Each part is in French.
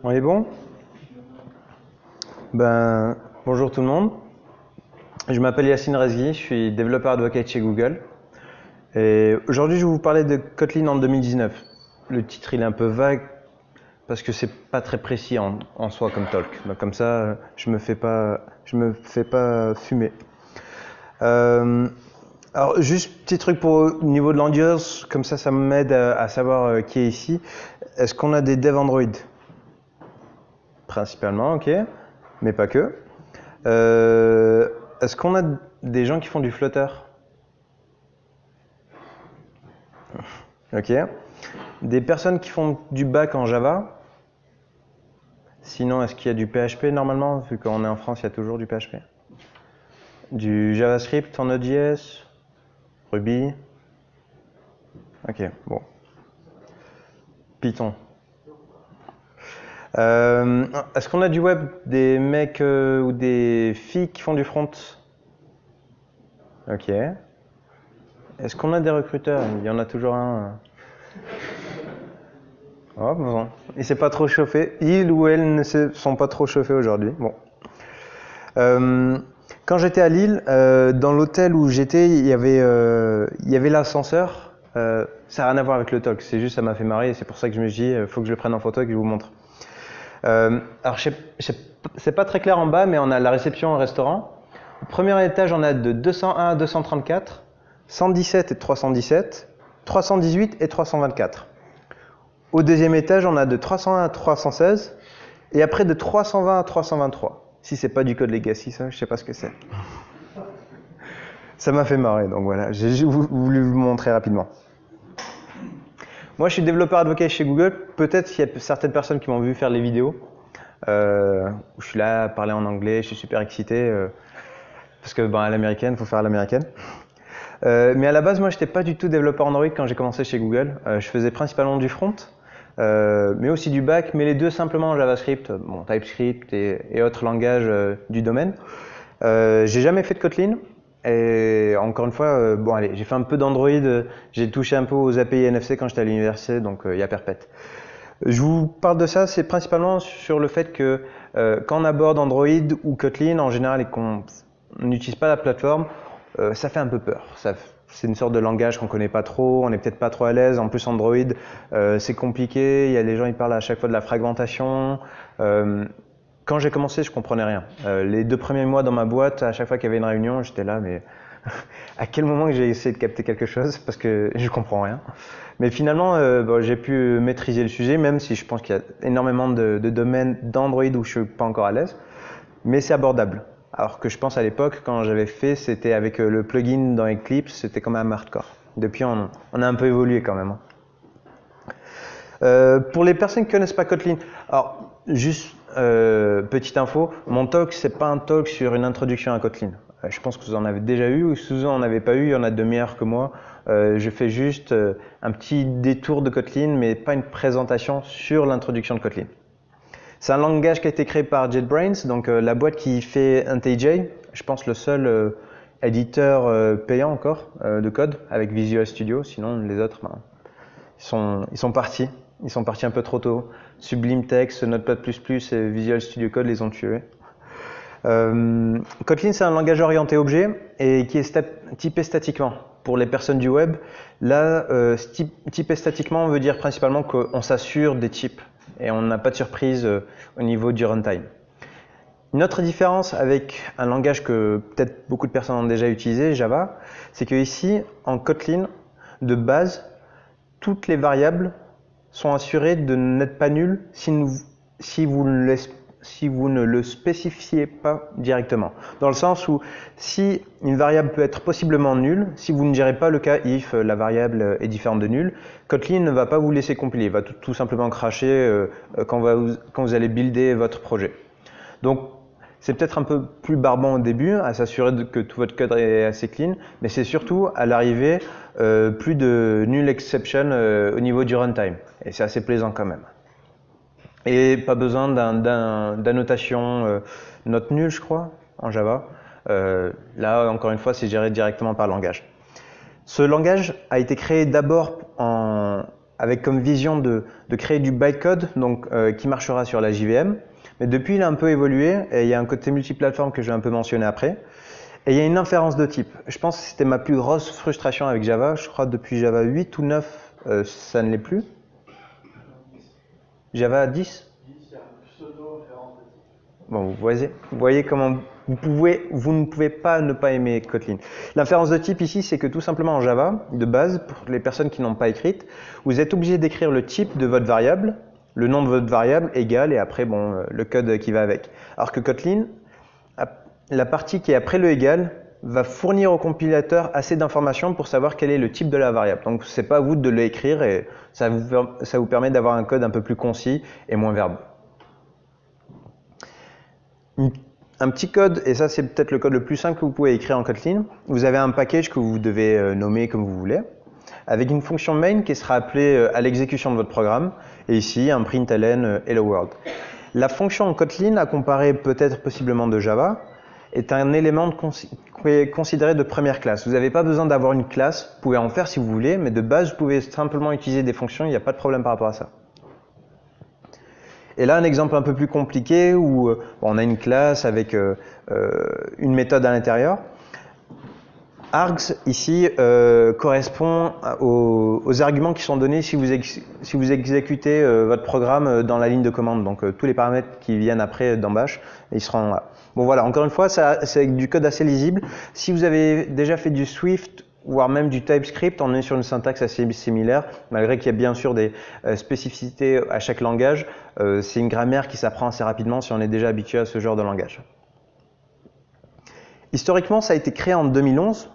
On est bon? Bonjour tout le monde. Je m'appelle Yacine Rezghi, je suis développeur advocate chez Google. Et aujourd'hui, je vais vous parler de Kotlin en 2019. Le titre, il est un peu vague parce que c'est pas très précis en soi comme talk. Donc, comme ça, je me fais pas fumer. Alors, juste petit truc pour au niveau de l'audience, comme ça m'aide à savoir qui est ici. Est-ce qu'on a des devs Android? Principalement, ok, mais pas que. Est-ce qu'on a des gens qui font du Flutter? Ok. Des personnes qui font du back en Java? Sinon, est-ce qu'il y a du PHP normalement? Vu qu'on est en France, il y a toujours du PHP. Du JavaScript en Node.js? Ruby? Ok, bon. Python. Est-ce qu'on a du web, des mecs ou des filles qui font du front? Ok. Est-ce qu'on a des recruteurs? Il y en a toujours un. Oh, bon. Il s'est pas trop chauffé. Il ou elle ne se sont pas trop chauffés aujourd'hui. Bon. Quand j'étais à Lille, dans l'hôtel où j'étais, il y avait l'ascenseur. Ça n'a rien à voir avec le talk. C'est juste, ça m'a fait marrer et c'est pour ça que je me suis dit, faut que je le prenne en photo et que je vous montre. Alors, c'est pas très clair en bas, mais on a la réception au restaurant. Au premier étage, on a de 201 à 234, 117 et 317, 318 et 324. Au deuxième étage, on a de 301 à 316 et après de 320 à 323. Si c'est pas du code legacy, ça, je sais pas ce que c'est. Ça m'a fait marrer, donc voilà, j'ai voulu vous montrer rapidement. Moi, je suis développeur advocate chez Google. Peut-être qu'il y a certaines personnes qui m'ont vu faire les vidéos. Où je suis là à parler en anglais, je suis super excité. Parce que à l'américaine, il faut faire à l'américaine. Mais à la base, moi, je n'étais pas du tout développeur Android quand j'ai commencé chez Google. Je faisais principalement du front, mais aussi du back, mais les deux simplement en JavaScript, TypeScript et autres langages du domaine. J'ai jamais fait de Kotlin. Et encore une fois, j'ai fait un peu d'Android, j'ai touché un peu aux API NFC quand j'étais à l'université, donc il y a perpète. Je vous parle de ça, c'est principalement sur le fait que quand on aborde Android ou Kotlin en général et qu'on n'utilise pas la plateforme, ça fait un peu peur. C'est une sorte de langage qu'on connaît pas trop, on n'est peut-être pas trop à l'aise. En plus Android, c'est compliqué, il y a les gens ils parlent à chaque fois de la fragmentation. Quand j'ai commencé, je comprenais rien. Les 2 premiers mois dans ma boîte, à chaque fois qu'il y avait une réunion, j'étais là, mais à quel moment que j'ai essayé de capter quelque chose parce que je comprends rien. Mais finalement, j'ai pu maîtriser le sujet, même si je pense qu'il y a énormément de domaines d'Android où je suis pas encore à l'aise, mais c'est abordable. Alors que je pense à l'époque, quand j'avais fait, c'était avec le plugin dans Eclipse, c'était quand même hardcore. Depuis, on a un peu évolué quand même. Pour les personnes qui connaissent pas Kotlin, alors juste petite info, mon talk c'est pas un talk sur une introduction à Kotlin. Je pense que vous en avez déjà eu, ou si vous en avez pas eu, il y en a de meilleurs que moi. Je fais juste un petit détour de Kotlin, mais pas une présentation sur l'introduction de Kotlin. C'est un langage qui a été créé par JetBrains, donc la boîte qui fait IntelliJ, je pense le seul éditeur payant encore de code avec Visual Studio, sinon les autres, ils sont partis. Ils sont partis un peu trop tôt. Sublime Text, Notepad++ et Visual Studio Code les ont tués. Kotlin, c'est un langage orienté objet et qui est typé statiquement. Pour les personnes du web, là, typé statiquement veut dire principalement qu'on s'assure des types et on n'a pas de surprise au niveau du runtime. Une autre différence avec un langage que peut-être beaucoup de personnes ont déjà utilisé, Java, c'est que ici, en Kotlin, de base, toutes les variables sont assurées de n'être pas nulles si vous ne le spécifiez pas directement. Dans le sens où si une variable peut être possiblement nulle, si vous ne gérez pas le cas if la variable est différente de nulle, Kotlin ne va pas vous laisser compiler, il va tout simplement cracher quand vous allez builder votre projet. Donc c'est peut-être un peu plus barbant au début, à s'assurer que tout votre code est assez clean, mais c'est surtout à l'arrivée plus de null exception au niveau du runtime. Et c'est assez plaisant quand même. Et pas besoin d'annotation note nulle, je crois, en Java. Là, encore une fois, c'est géré directement par le langage. Ce langage a été créé d'abord avec comme vision de créer du bytecode, donc qui marchera sur la JVM. Mais depuis, il a un peu évolué et il y a un côté multiplateforme que je vais un peu mentionner après. Et il y a une inférence de type. Je pense que c'était ma plus grosse frustration avec Java. Je crois que depuis Java 8 ou 9, ça ne l'est plus. Java 10 ? Bon, vous voyez comment vous ne pouvez pas ne pas aimer Kotlin. L'inférence de type ici, c'est que tout simplement en Java, de base, pour les personnes qui n'ont pas écrite, vous êtes obligé d'écrire le type de votre variable, le nom de votre variable égal, et après, bon, le code qui va avec. Alors que Kotlin, la partie qui est après le égal, va fournir au compilateur assez d'informations pour savoir quel est le type de la variable. Donc, c'est pas à vous de l'écrire et ça vous permet d'avoir un code un peu plus concis et moins verbeux. Un petit code, et ça c'est peut-être le code le plus simple que vous pouvez écrire en Kotlin. Vous avez un package que vous devez nommer comme vous voulez, avec une fonction main qui sera appelée à l'exécution de votre programme, et ici un println hello world. La fonction en Kotlin, à comparer peut-être possiblement de Java, est un élément considéré de première classe. Vous n'avez pas besoin d'avoir une classe, vous pouvez en faire si vous voulez, mais de base vous pouvez simplement utiliser des fonctions, il n'y a pas de problème par rapport à ça. Et là, un exemple un peu plus compliqué où on a une classe avec une méthode à l'intérieur. Args, ici, correspond aux arguments qui sont donnés si vous exécutez votre programme dans la ligne de commande. Donc, tous les paramètres qui viennent après dans Bash, ils seront là. Bon, voilà, encore une fois, c'est du code assez lisible. Si vous avez déjà fait du Swift, voire même du TypeScript, on est sur une syntaxe assez similaire, malgré qu'il y a bien sûr des spécificités à chaque langage. C'est une grammaire qui s'apprend assez rapidement si on est déjà habitué à ce genre de langage. Historiquement, ça a été créé en 2011,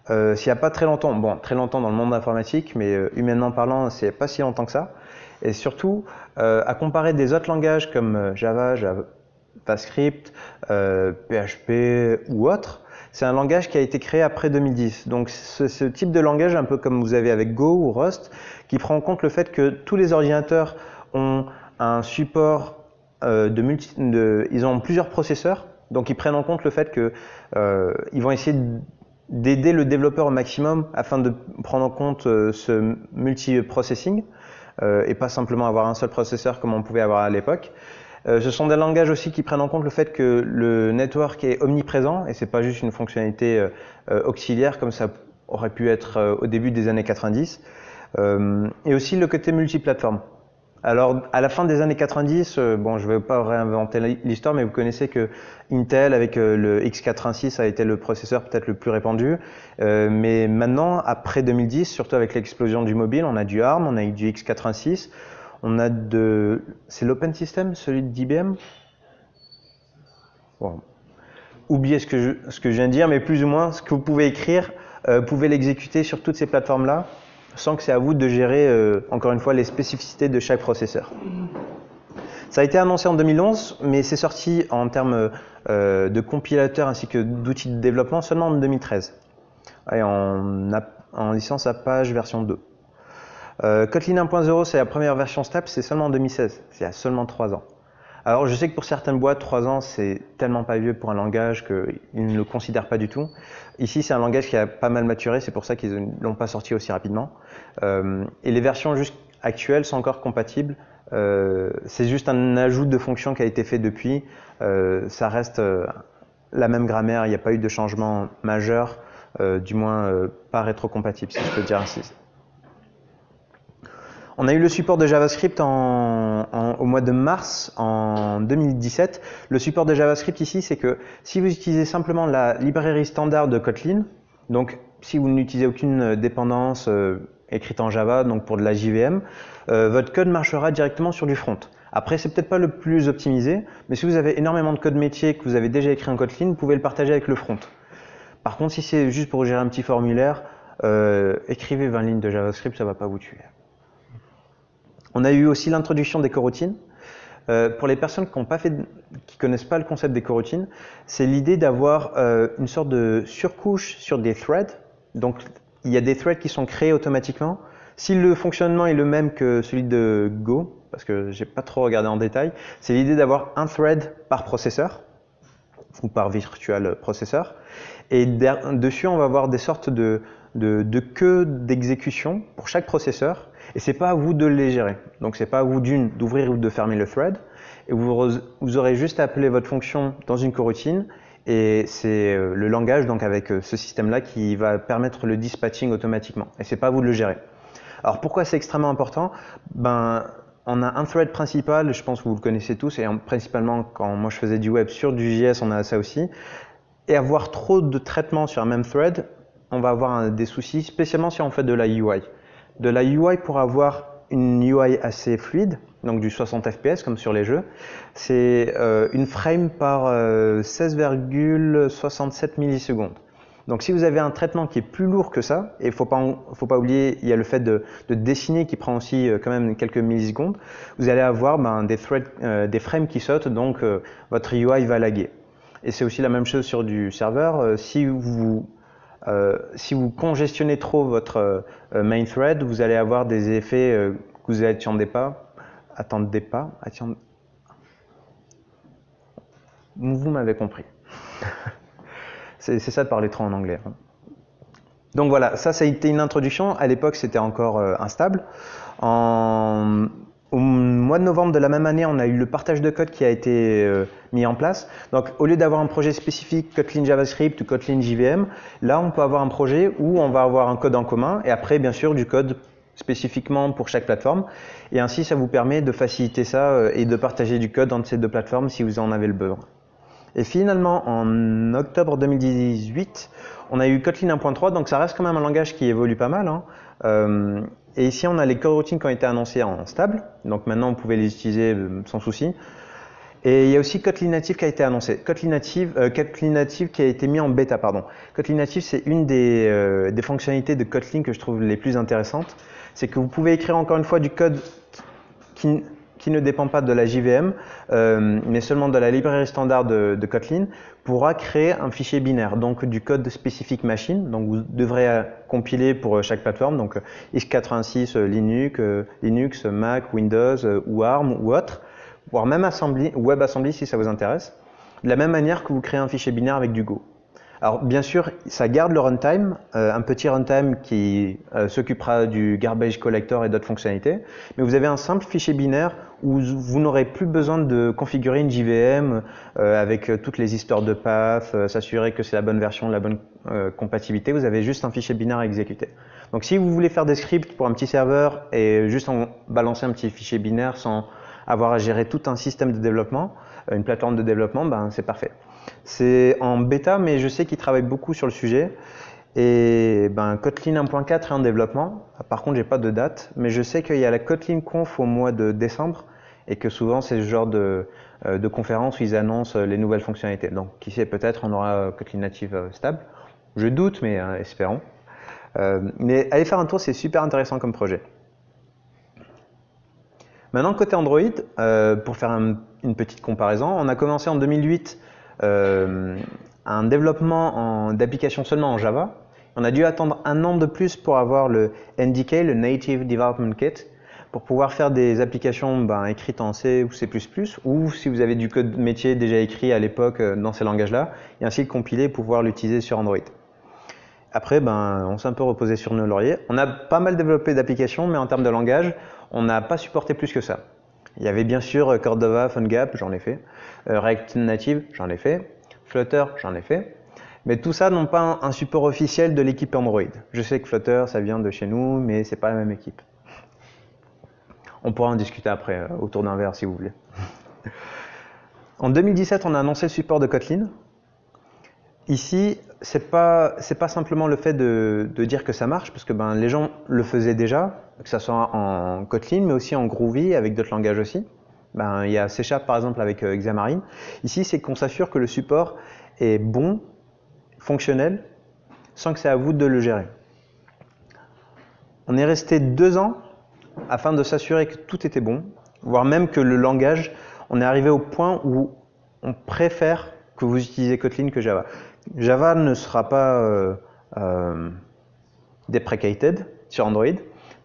s'il n'y a pas très longtemps, bon, très longtemps dans le monde informatique, mais humainement parlant, c'est pas si longtemps que ça. Et surtout, à comparer des autres langages comme Java, JavaScript, PHP ou autres, c'est un langage qui a été créé après 2010. Donc ce type de langage, un peu comme vous avez avec Go ou Rust, qui prend en compte le fait que tous les ordinateurs ont un support ils ont plusieurs processeurs, donc ils prennent en compte le fait que ils vont essayer d'aider le développeur au maximum afin de prendre en compte ce multiprocessing et pas simplement avoir un seul processeur comme on pouvait avoir à l'époque. Ce sont des langages aussi qui prennent en compte le fait que le network est omniprésent et c'est pas juste une fonctionnalité auxiliaire comme ça aurait pu être au début des années 90. Et aussi le côté multiplateforme. Alors, à la fin des années 90, bon, je ne vais pas réinventer l'histoire, mais vous connaissez que Intel, avec le x86, a été le processeur peut-être le plus répandu. Mais maintenant, après 2010, surtout avec l'explosion du mobile, on a du ARM, on a du x86, on a c'est l'Open System, celui d'IBM. Bon. Oubliez ce que je viens de dire, mais plus ou moins, ce que vous pouvez écrire, vous pouvez l'exécuter sur toutes ces plateformes-là, sans que c'est à vous de gérer, encore une fois, les spécificités de chaque processeur. Ça a été annoncé en 2011, mais c'est sorti en termes de compilateur ainsi que d'outils de développement seulement en 2013. Et en licence Apache version 2. Kotlin 1.0, c'est la première version stable, c'est seulement en 2016, c'est il y a seulement 3 ans. Alors je sais que pour certaines boîtes, 3 ans, c'est tellement pas vieux pour un langage qu'ils ne le considèrent pas du tout. Ici, c'est un langage qui a pas mal maturé, c'est pour ça qu'ils ne l'ont pas sorti aussi rapidement. Et les versions actuelles sont encore compatibles. C'est juste un ajout de fonction qui a été fait depuis. Ça reste la même grammaire, il n'y a pas eu de changement majeur, du moins pas rétrocompatible, si je peux dire ainsi. On a eu le support de JavaScript au mois de mars en 2017. Le support de JavaScript ici, c'est que si vous utilisez simplement la librairie standard de Kotlin, donc si vous n'utilisez aucune dépendance écrite en Java, donc pour de la JVM, votre code marchera directement sur du front. Après, c'est peut-être pas le plus optimisé, mais si vous avez énormément de code métier que vous avez déjà écrit en Kotlin, vous pouvez le partager avec le front. Par contre, si c'est juste pour gérer un petit formulaire, écrivez 20 lignes de JavaScript, ça ne va pas vous tuer. On a eu aussi l'introduction des coroutines. Pour les personnes qui ne connaissent pas le concept des coroutines, c'est l'idée d'avoir une sorte de surcouche sur des threads. Donc, il y a des threads qui sont créés automatiquement. Si le fonctionnement est le même que celui de Go, parce que j'ai pas trop regardé en détail, c'est l'idée d'avoir un thread par processeur, ou par virtual processeur. Et dessus, on va avoir des sortes de de queues d'exécution pour chaque processeur, et c'est pas à vous de les gérer. Donc c'est pas à vous d'ouvrir ou de fermer le thread, et vous aurez juste à appeler votre fonction dans une coroutine, et c'est le langage donc avec ce système-là qui va permettre le dispatching automatiquement, et c'est pas à vous de le gérer. Alors pourquoi c'est extrêmement important? On a un thread principal, je pense que vous le connaissez tous, et principalement quand moi je faisais du web sur du JS, on a ça aussi. Et avoir trop de traitements sur un même thread, on va avoir des soucis, spécialement si on fait de la UI. De la UI pour avoir une UI assez fluide, donc du 60 fps comme sur les jeux, c'est une frame par 16,67 millisecondes. Donc si vous avez un traitement qui est plus lourd que ça, et il ne faut pas oublier, il y a le fait de dessiner qui prend aussi quand même quelques millisecondes, vous allez avoir des frames qui sautent, donc votre UI va laguer. Et c'est aussi la même chose sur du serveur. Si vous congestionnez trop votre main thread, vous allez avoir des effets que vous attendez pas. Vous m'avez compris. C'est ça de parler trop en anglais. Donc voilà, ça a été une introduction. À l'époque, c'était encore instable. Au mois de novembre de la même année, on a eu le partage de code qui a été mis en place. Donc au lieu d'avoir un projet spécifique Kotlin JavaScript ou Kotlin JVM, là on peut avoir un projet où on va avoir un code en commun et après bien sûr du code spécifiquement pour chaque plateforme. Et ainsi ça vous permet de faciliter ça et de partager du code entre ces deux plateformes si vous en avez le besoin. Et finalement, en octobre 2018, on a eu Kotlin 1.3, donc ça reste quand même un langage qui évolue pas mal. Et ici, on a les coroutines qui ont été annoncées en stable, donc maintenant, vous pouvez les utiliser sans souci. Et il y a aussi Kotlin Native qui a été annoncé. Kotlin Native qui a été mis en bêta, pardon. Kotlin Native, c'est une des fonctionnalités de Kotlin que je trouve les plus intéressantes. C'est que vous pouvez écrire encore une fois du code qui ne dépend pas de la JVM, mais seulement de la librairie standard de Kotlin, pourra créer un fichier binaire, donc du code spécifique machine. Donc vous devrez compiler pour chaque plateforme, donc x86 Linux, Mac, Windows ou ARM ou autre, voire même WebAssembly si ça vous intéresse, de la même manière que vous créez un fichier binaire avec du Go. Alors bien sûr, ça garde le runtime, un petit runtime qui s'occupera du garbage collector et d'autres fonctionnalités, mais vous avez un simple fichier binaire où vous n'aurez plus besoin de configurer une JVM avec toutes les histoires de path, s'assurer que c'est la bonne version, la bonne compatibilité, vous avez juste un fichier binaire à exécuter. Donc si vous voulez faire des scripts pour un petit serveur et juste en balancer un petit fichier binaire sans avoir à gérer tout un système de développement, une plateforme de développement, c'est parfait. C'est en bêta, mais je sais qu'ils travaillent beaucoup sur le sujet. Et Kotlin 1.4 est en développement. Par contre, j'ai pas de date, mais je sais qu'il y a la Kotlin Conf au mois de décembre et que souvent c'est ce genre de conférence où ils annoncent les nouvelles fonctionnalités. Donc, qui sait, peut-être on aura Kotlin Native stable. Je doute, mais espérons. Mais allez faire un tour, c'est super intéressant comme projet. Maintenant, côté Android, pour faire une petite comparaison, on a commencé en 2008 un développement d'applications seulement en Java. On a dû attendre un an de plus pour avoir le NDK, le Native Development Kit, pour pouvoir faire des applications écrites en C ou C++, ou si vous avez du code métier déjà écrit à l'époque dans ces langages-là, et ainsi le compiler pour pouvoir l'utiliser sur Android. Après, on s'est un peu reposé sur nos lauriers. On a pas mal développé d'applications, mais en termes de langage, on n'a pas supporté plus que ça. Il y avait bien sûr Cordova, PhoneGap, j'en ai fait. React Native, j'en ai fait. Flutter, j'en ai fait. Mais tout ça n'ont pas un support officiel de l'équipe Android. Je sais que Flutter, ça vient de chez nous, mais c'est pas la même équipe. On pourra en discuter après, autour d'un verre si vous voulez. En 2017, on a annoncé le support de Kotlin. Ici, c'est pas simplement le fait de dire que ça marche, parce que les gens le faisaient déjà, que ce soit en Kotlin, mais aussi en Groovy, avec d'autres langages aussi. Il y a C# par exemple avec Xamarin. Ici, c'est qu'on s'assure que le support est bon, fonctionnel, sans que c'est à vous de le gérer. On est resté 2 ans afin de s'assurer que tout était bon, voire même que le langage, on est arrivé au point où on préfère que vous utilisez Kotlin que Java. Java ne sera pas deprecated sur Android.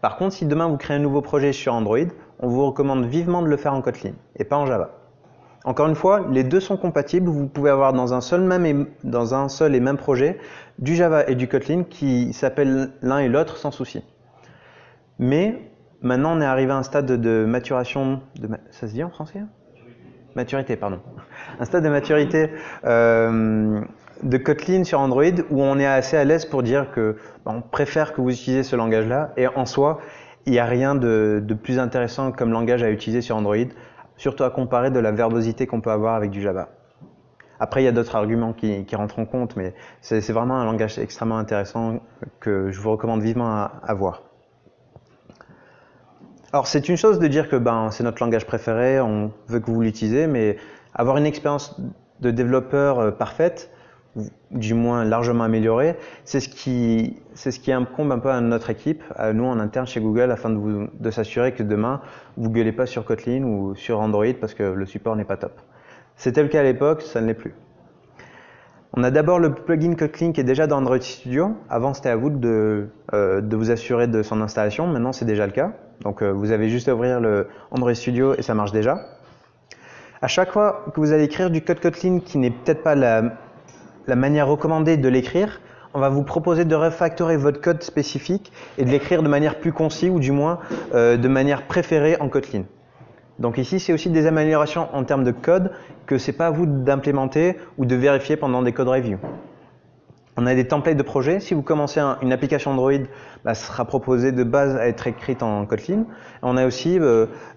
Par contre, si demain vous créez un nouveau projet sur Android, on vous recommande vivement de le faire en Kotlin et pas en Java. Encore une fois, les deux sont compatibles. Vous pouvez avoir dans un seul et même projet du Java et du Kotlin qui s'appellent l'un et l'autre sans souci. Mais maintenant, on est arrivé à un stade de maturation. Ça se dit en français? Maturité, pardon. Un stade de maturité de Kotlin sur Android où on est assez à l'aise pour dire que on préfère que vous utilisiez ce langage-là. Et en soi, il n'y a rien de plus intéressant comme langage à utiliser sur Android, surtout à comparer de la verbosité qu'on peut avoir avec du Java. Après, il y a d'autres arguments qui rentrent en compte, mais c'est vraiment un langage extrêmement intéressant que je vous recommande vivement à voir. Alors, c'est une chose de dire que c'est notre langage préféré, on veut que vous l'utilisez, mais avoir une expérience de développeur parfaite, ou du moins largement améliorée, c'est ce qui incombe un peu à notre équipe, à nous en interne chez Google, afin de s'assurer que demain, vous ne gueulez pas sur Kotlin ou sur Android parce que le support n'est pas top. C'était le cas à l'époque, ça ne l'est plus. On a d'abord le plugin Kotlin qui est déjà dans Android Studio. Avant, c'était à vous de vous assurer de son installation. Maintenant, c'est déjà le cas. Donc, vous avez juste à ouvrir le Android Studio et ça marche déjà. À chaque fois que vous allez écrire du code Kotlin qui n'est peut-être pas la manière recommandée de l'écrire, on va vous proposer de refactorer votre code spécifique et de l'écrire de manière plus concise ou du moins de manière préférée en Kotlin. Donc ici, c'est aussi des améliorations en termes de code que ce n'est pas à vous d'implémenter ou de vérifier pendant des code reviews. On a des templates de projet. Si vous commencez une application Android, ce sera proposé de base à être écrite en Kotlin. On a aussi,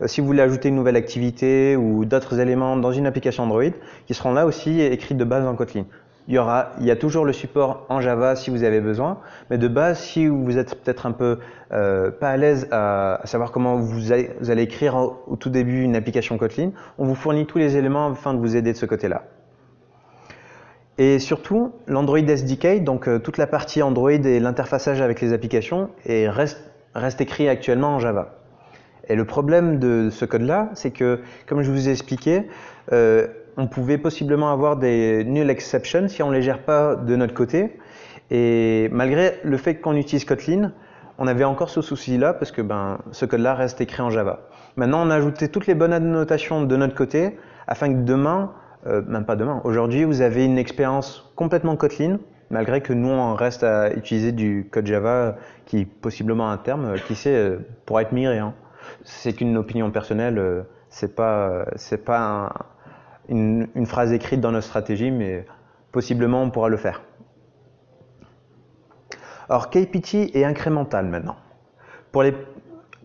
si vous voulez ajouter une nouvelle activité ou d'autres éléments dans une application Android, qui seront là aussi écrits de base en Kotlin. Il y a toujours le support en Java si vous avez besoin, mais de base, si vous êtes peut-être un peu pas à l'aise à savoir comment vous allez écrire au tout début une application Kotlin, on vous fournit tous les éléments afin de vous aider de ce côté-là. Et surtout, l'Android SDK, donc toute la partie Android et l'interfaçage avec les applications, reste écrit actuellement en Java. Et le problème de ce code-là, c'est que, comme je vous ai expliqué, on pouvait possiblement avoir des null exceptions si on ne les gère pas de notre côté. Et malgré le fait qu'on utilise Kotlin, on avait encore ce souci-là parce que ce code-là reste écrit en Java. Maintenant, on a ajouté toutes les bonnes annotations de notre côté afin que demain, même pas demain, aujourd'hui, vous avez une expérience complètement Kotlin, malgré que nous, on reste à utiliser du code Java qui, possiblement à terme, qui sait, pourra être migré. Hein. C'est qu'une opinion personnelle, c'est pas une phrase écrite dans notre stratégie, mais possiblement on pourra le faire. Alors KPT est incrémental maintenant.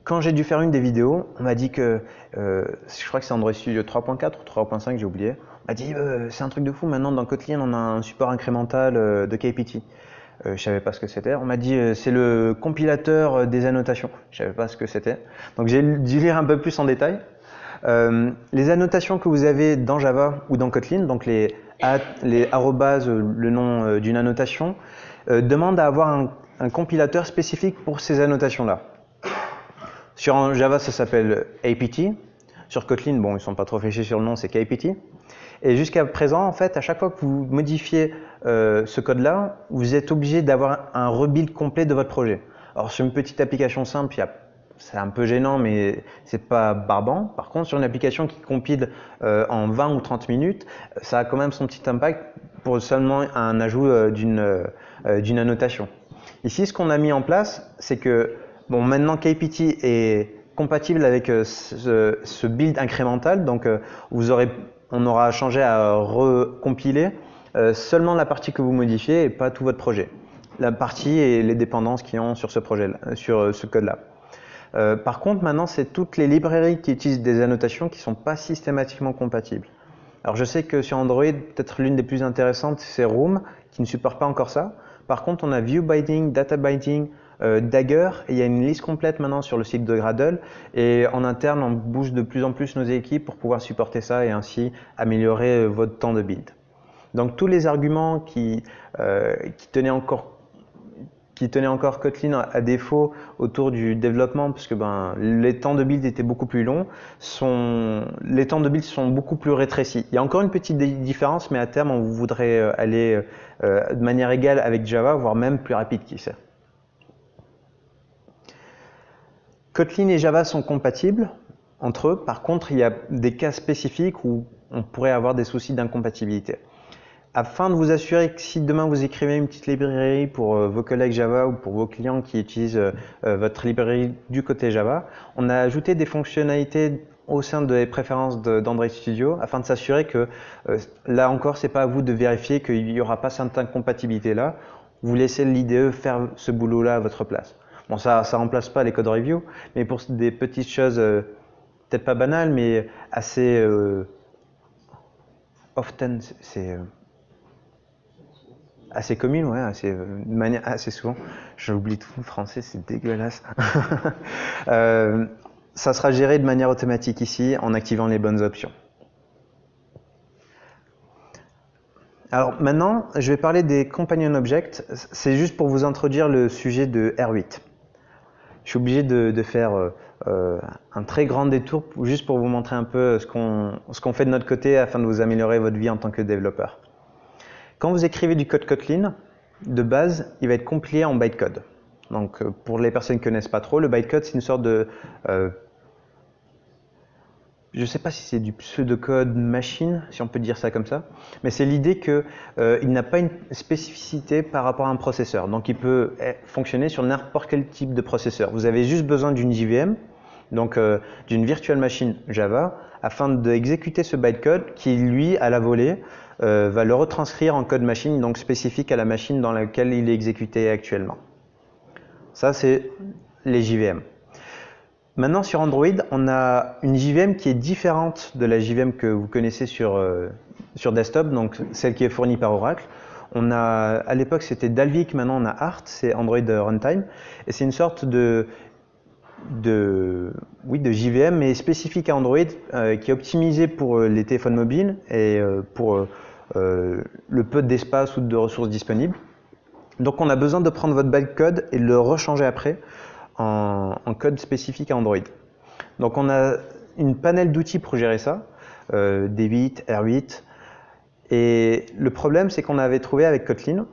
Quand j'ai dû faire une des vidéos, on m'a dit que, je crois que c'est Android Studio 3.4 ou 3.5, j'ai oublié, on m'a dit c'est un truc de fou, maintenant dans Kotlin on a un support incrémental de KPT. Je ne savais pas ce que c'était. On m'a dit c'est le compilateur des annotations. Je ne savais pas ce que c'était. Donc j'ai dû lire un peu plus en détail. Les annotations que vous avez dans Java ou dans Kotlin, donc les arrobases, le nom d'une annotation, demandent à avoir un compilateur spécifique pour ces annotations-là. Sur Java, ça s'appelle APT. Sur Kotlin, bon, ils ne sont pas trop fichés sur le nom, c'est KPT. Et jusqu'à présent, en fait, à chaque fois que vous modifiez ce code-là, vous êtes obligé d'avoir un rebuild complet de votre projet. Alors sur une petite application simple, c'est un peu gênant, mais c'est pas barbant. Par contre, sur une application qui compile en 20 ou 30 minutes, ça a quand même son petit impact pour seulement un ajout d'une annotation. Ici, ce qu'on a mis en place, c'est que maintenant KPT est compatible avec ce build incrémental, donc on aura changé à recompiler seulement la partie que vous modifiez et pas tout votre projet. La partie et les dépendances qu'ils ont sur ce projet-là, sur ce code-là. Par contre, maintenant, c'est toutes les librairies qui utilisent des annotations qui ne sont pas systématiquement compatibles. Alors, je sais que sur Android, peut-être l'une des plus intéressantes, c'est Room, qui ne supporte pas encore ça. Par contre, on a View Binding, Data Binding, Dagger, et il y a une liste complète maintenant sur le site de Gradle. Et en interne, on bouge de plus en plus nos équipes pour pouvoir supporter ça et ainsi améliorer votre temps de build. Donc, tous les arguments qui tenaient encore Kotlin à défaut autour du développement, parce que les temps de build étaient beaucoup plus longs, les temps de build sont beaucoup plus rétrécis. Il y a encore une petite différence, mais à terme, on voudrait aller de manière égale avec Java, voire même plus rapide, qui sait. Kotlin et Java sont compatibles entre eux. Par contre, il y a des cas spécifiques où on pourrait avoir des soucis d'incompatibilité. Afin de vous assurer que si demain vous écrivez une petite librairie pour vos collègues Java ou pour vos clients qui utilisent votre librairie du côté Java, on a ajouté des fonctionnalités au sein des préférences d'Android Studio afin de s'assurer que là encore, c'est pas à vous de vérifier qu'il n'y aura pas cette incompatibilité là. Vous laissez l'IDE faire ce boulot-là à votre place. Bon, ça remplace pas les code review, mais pour des petites choses peut-être pas banales, mais assez often, c'est assez commune, ouais, de manière assez souvent. J'oublie tout le français, c'est dégueulasse. Ça sera géré de manière automatique ici en activant les bonnes options. Alors maintenant, je vais parler des Companion Objects. C'est juste pour vous introduire le sujet de R8. Je suis obligé de faire un très grand détour juste pour vous montrer un peu ce qu'on fait de notre côté afin de vous améliorer votre vie en tant que développeur. Quand vous écrivez du code Kotlin, de base, il va être compilé en bytecode. Donc pour les personnes qui ne connaissent pas trop, le bytecode c'est une sorte de je ne sais pas si c'est du pseudocode machine, si on peut dire ça comme ça, mais c'est l'idée qu'il n'a pas une spécificité par rapport à un processeur. Donc il peut fonctionner sur n'importe quel type de processeur. Vous avez juste besoin d'une JVM, donc d'une virtual machine Java, afin d'exécuter ce bytecode qui, lui, à la volée, va le retranscrire en code machine, donc spécifique à la machine dans laquelle il est exécuté actuellement. Ça, c'est les JVM. Maintenant, sur Android, on a une JVM qui est différente de la JVM que vous connaissez sur desktop, donc celle qui est fournie par Oracle. On a, à l'époque, c'était Dalvik, maintenant on a Art, c'est Android Runtime, et c'est une sorte de JVM, mais spécifique à Android, qui est optimisée pour les téléphones mobiles et pour le peu d'espace ou de ressources disponibles. Donc on a besoin de prendre votre bytecode et de le rechanger après en code spécifique à Android. Donc on a une panel d'outils pour gérer ça, D8, R8, et le problème c'est qu'on avait trouvé avec Kotlin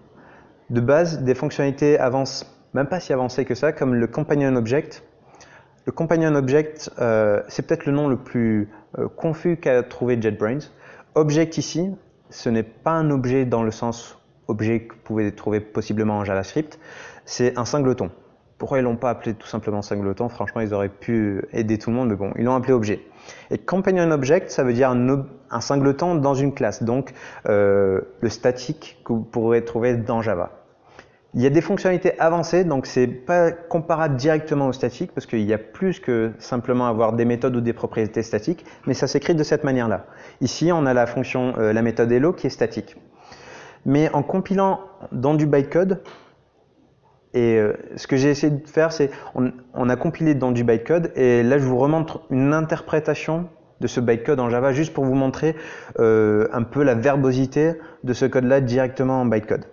de base des fonctionnalités même pas si avancées que ça, comme le Companion Object. Le Companion Object, c'est peut-être le nom le plus confus qu'a trouvé JetBrains. Object ici, ce n'est pas un objet dans le sens objet que vous pouvez trouver possiblement en JavaScript, c'est un singleton. Pourquoi ils l'ont pas appelé tout simplement singleton? Franchement, ils auraient pu aider tout le monde, mais bon, ils l'ont appelé objet. Et Companion Object, ça veut dire un singleton dans une classe, donc le statique que vous pourrez trouver dans Java. Il y a des fonctionnalités avancées, donc c'est pas comparable directement au statique, parce qu'il y a plus que simplement avoir des méthodes ou des propriétés statiques, mais ça s'écrit de cette manière-là. Ici, on a la fonction, la méthode hello qui est statique. Mais en compilant dans du bytecode, et ce que j'ai essayé de faire, c'est on a compilé dans du bytecode, et là je vous remontre une interprétation de ce bytecode en Java, juste pour vous montrer un peu la verbosité de ce code-là directement en bytecode.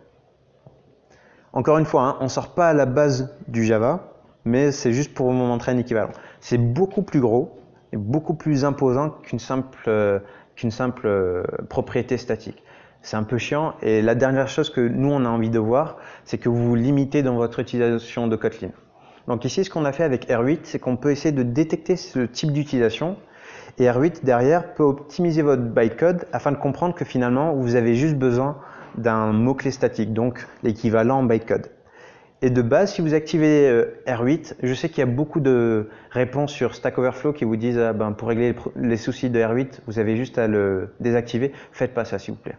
Encore une fois, hein, on ne sort pas à la base du Java, mais c'est juste pour vous montrer un équivalent. C'est beaucoup plus gros et beaucoup plus imposant qu'une simple propriété statique. C'est un peu chiant, et la dernière chose que nous on a envie de voir, c'est que vous vous limitez dans votre utilisation de Kotlin. Donc ici, ce qu'on a fait avec R8, c'est qu'on peut essayer de détecter ce type d'utilisation, et R8 derrière peut optimiser votre bytecode afin de comprendre que finalement vous avez juste besoin d'un mot-clé statique, donc l'équivalent en bytecode. Et de base, si vous activez R8, je sais qu'il y a beaucoup de réponses sur Stack Overflow qui vous disent pour régler les soucis de R8, vous avez juste à le désactiver. Faites pas ça s'il vous plaît.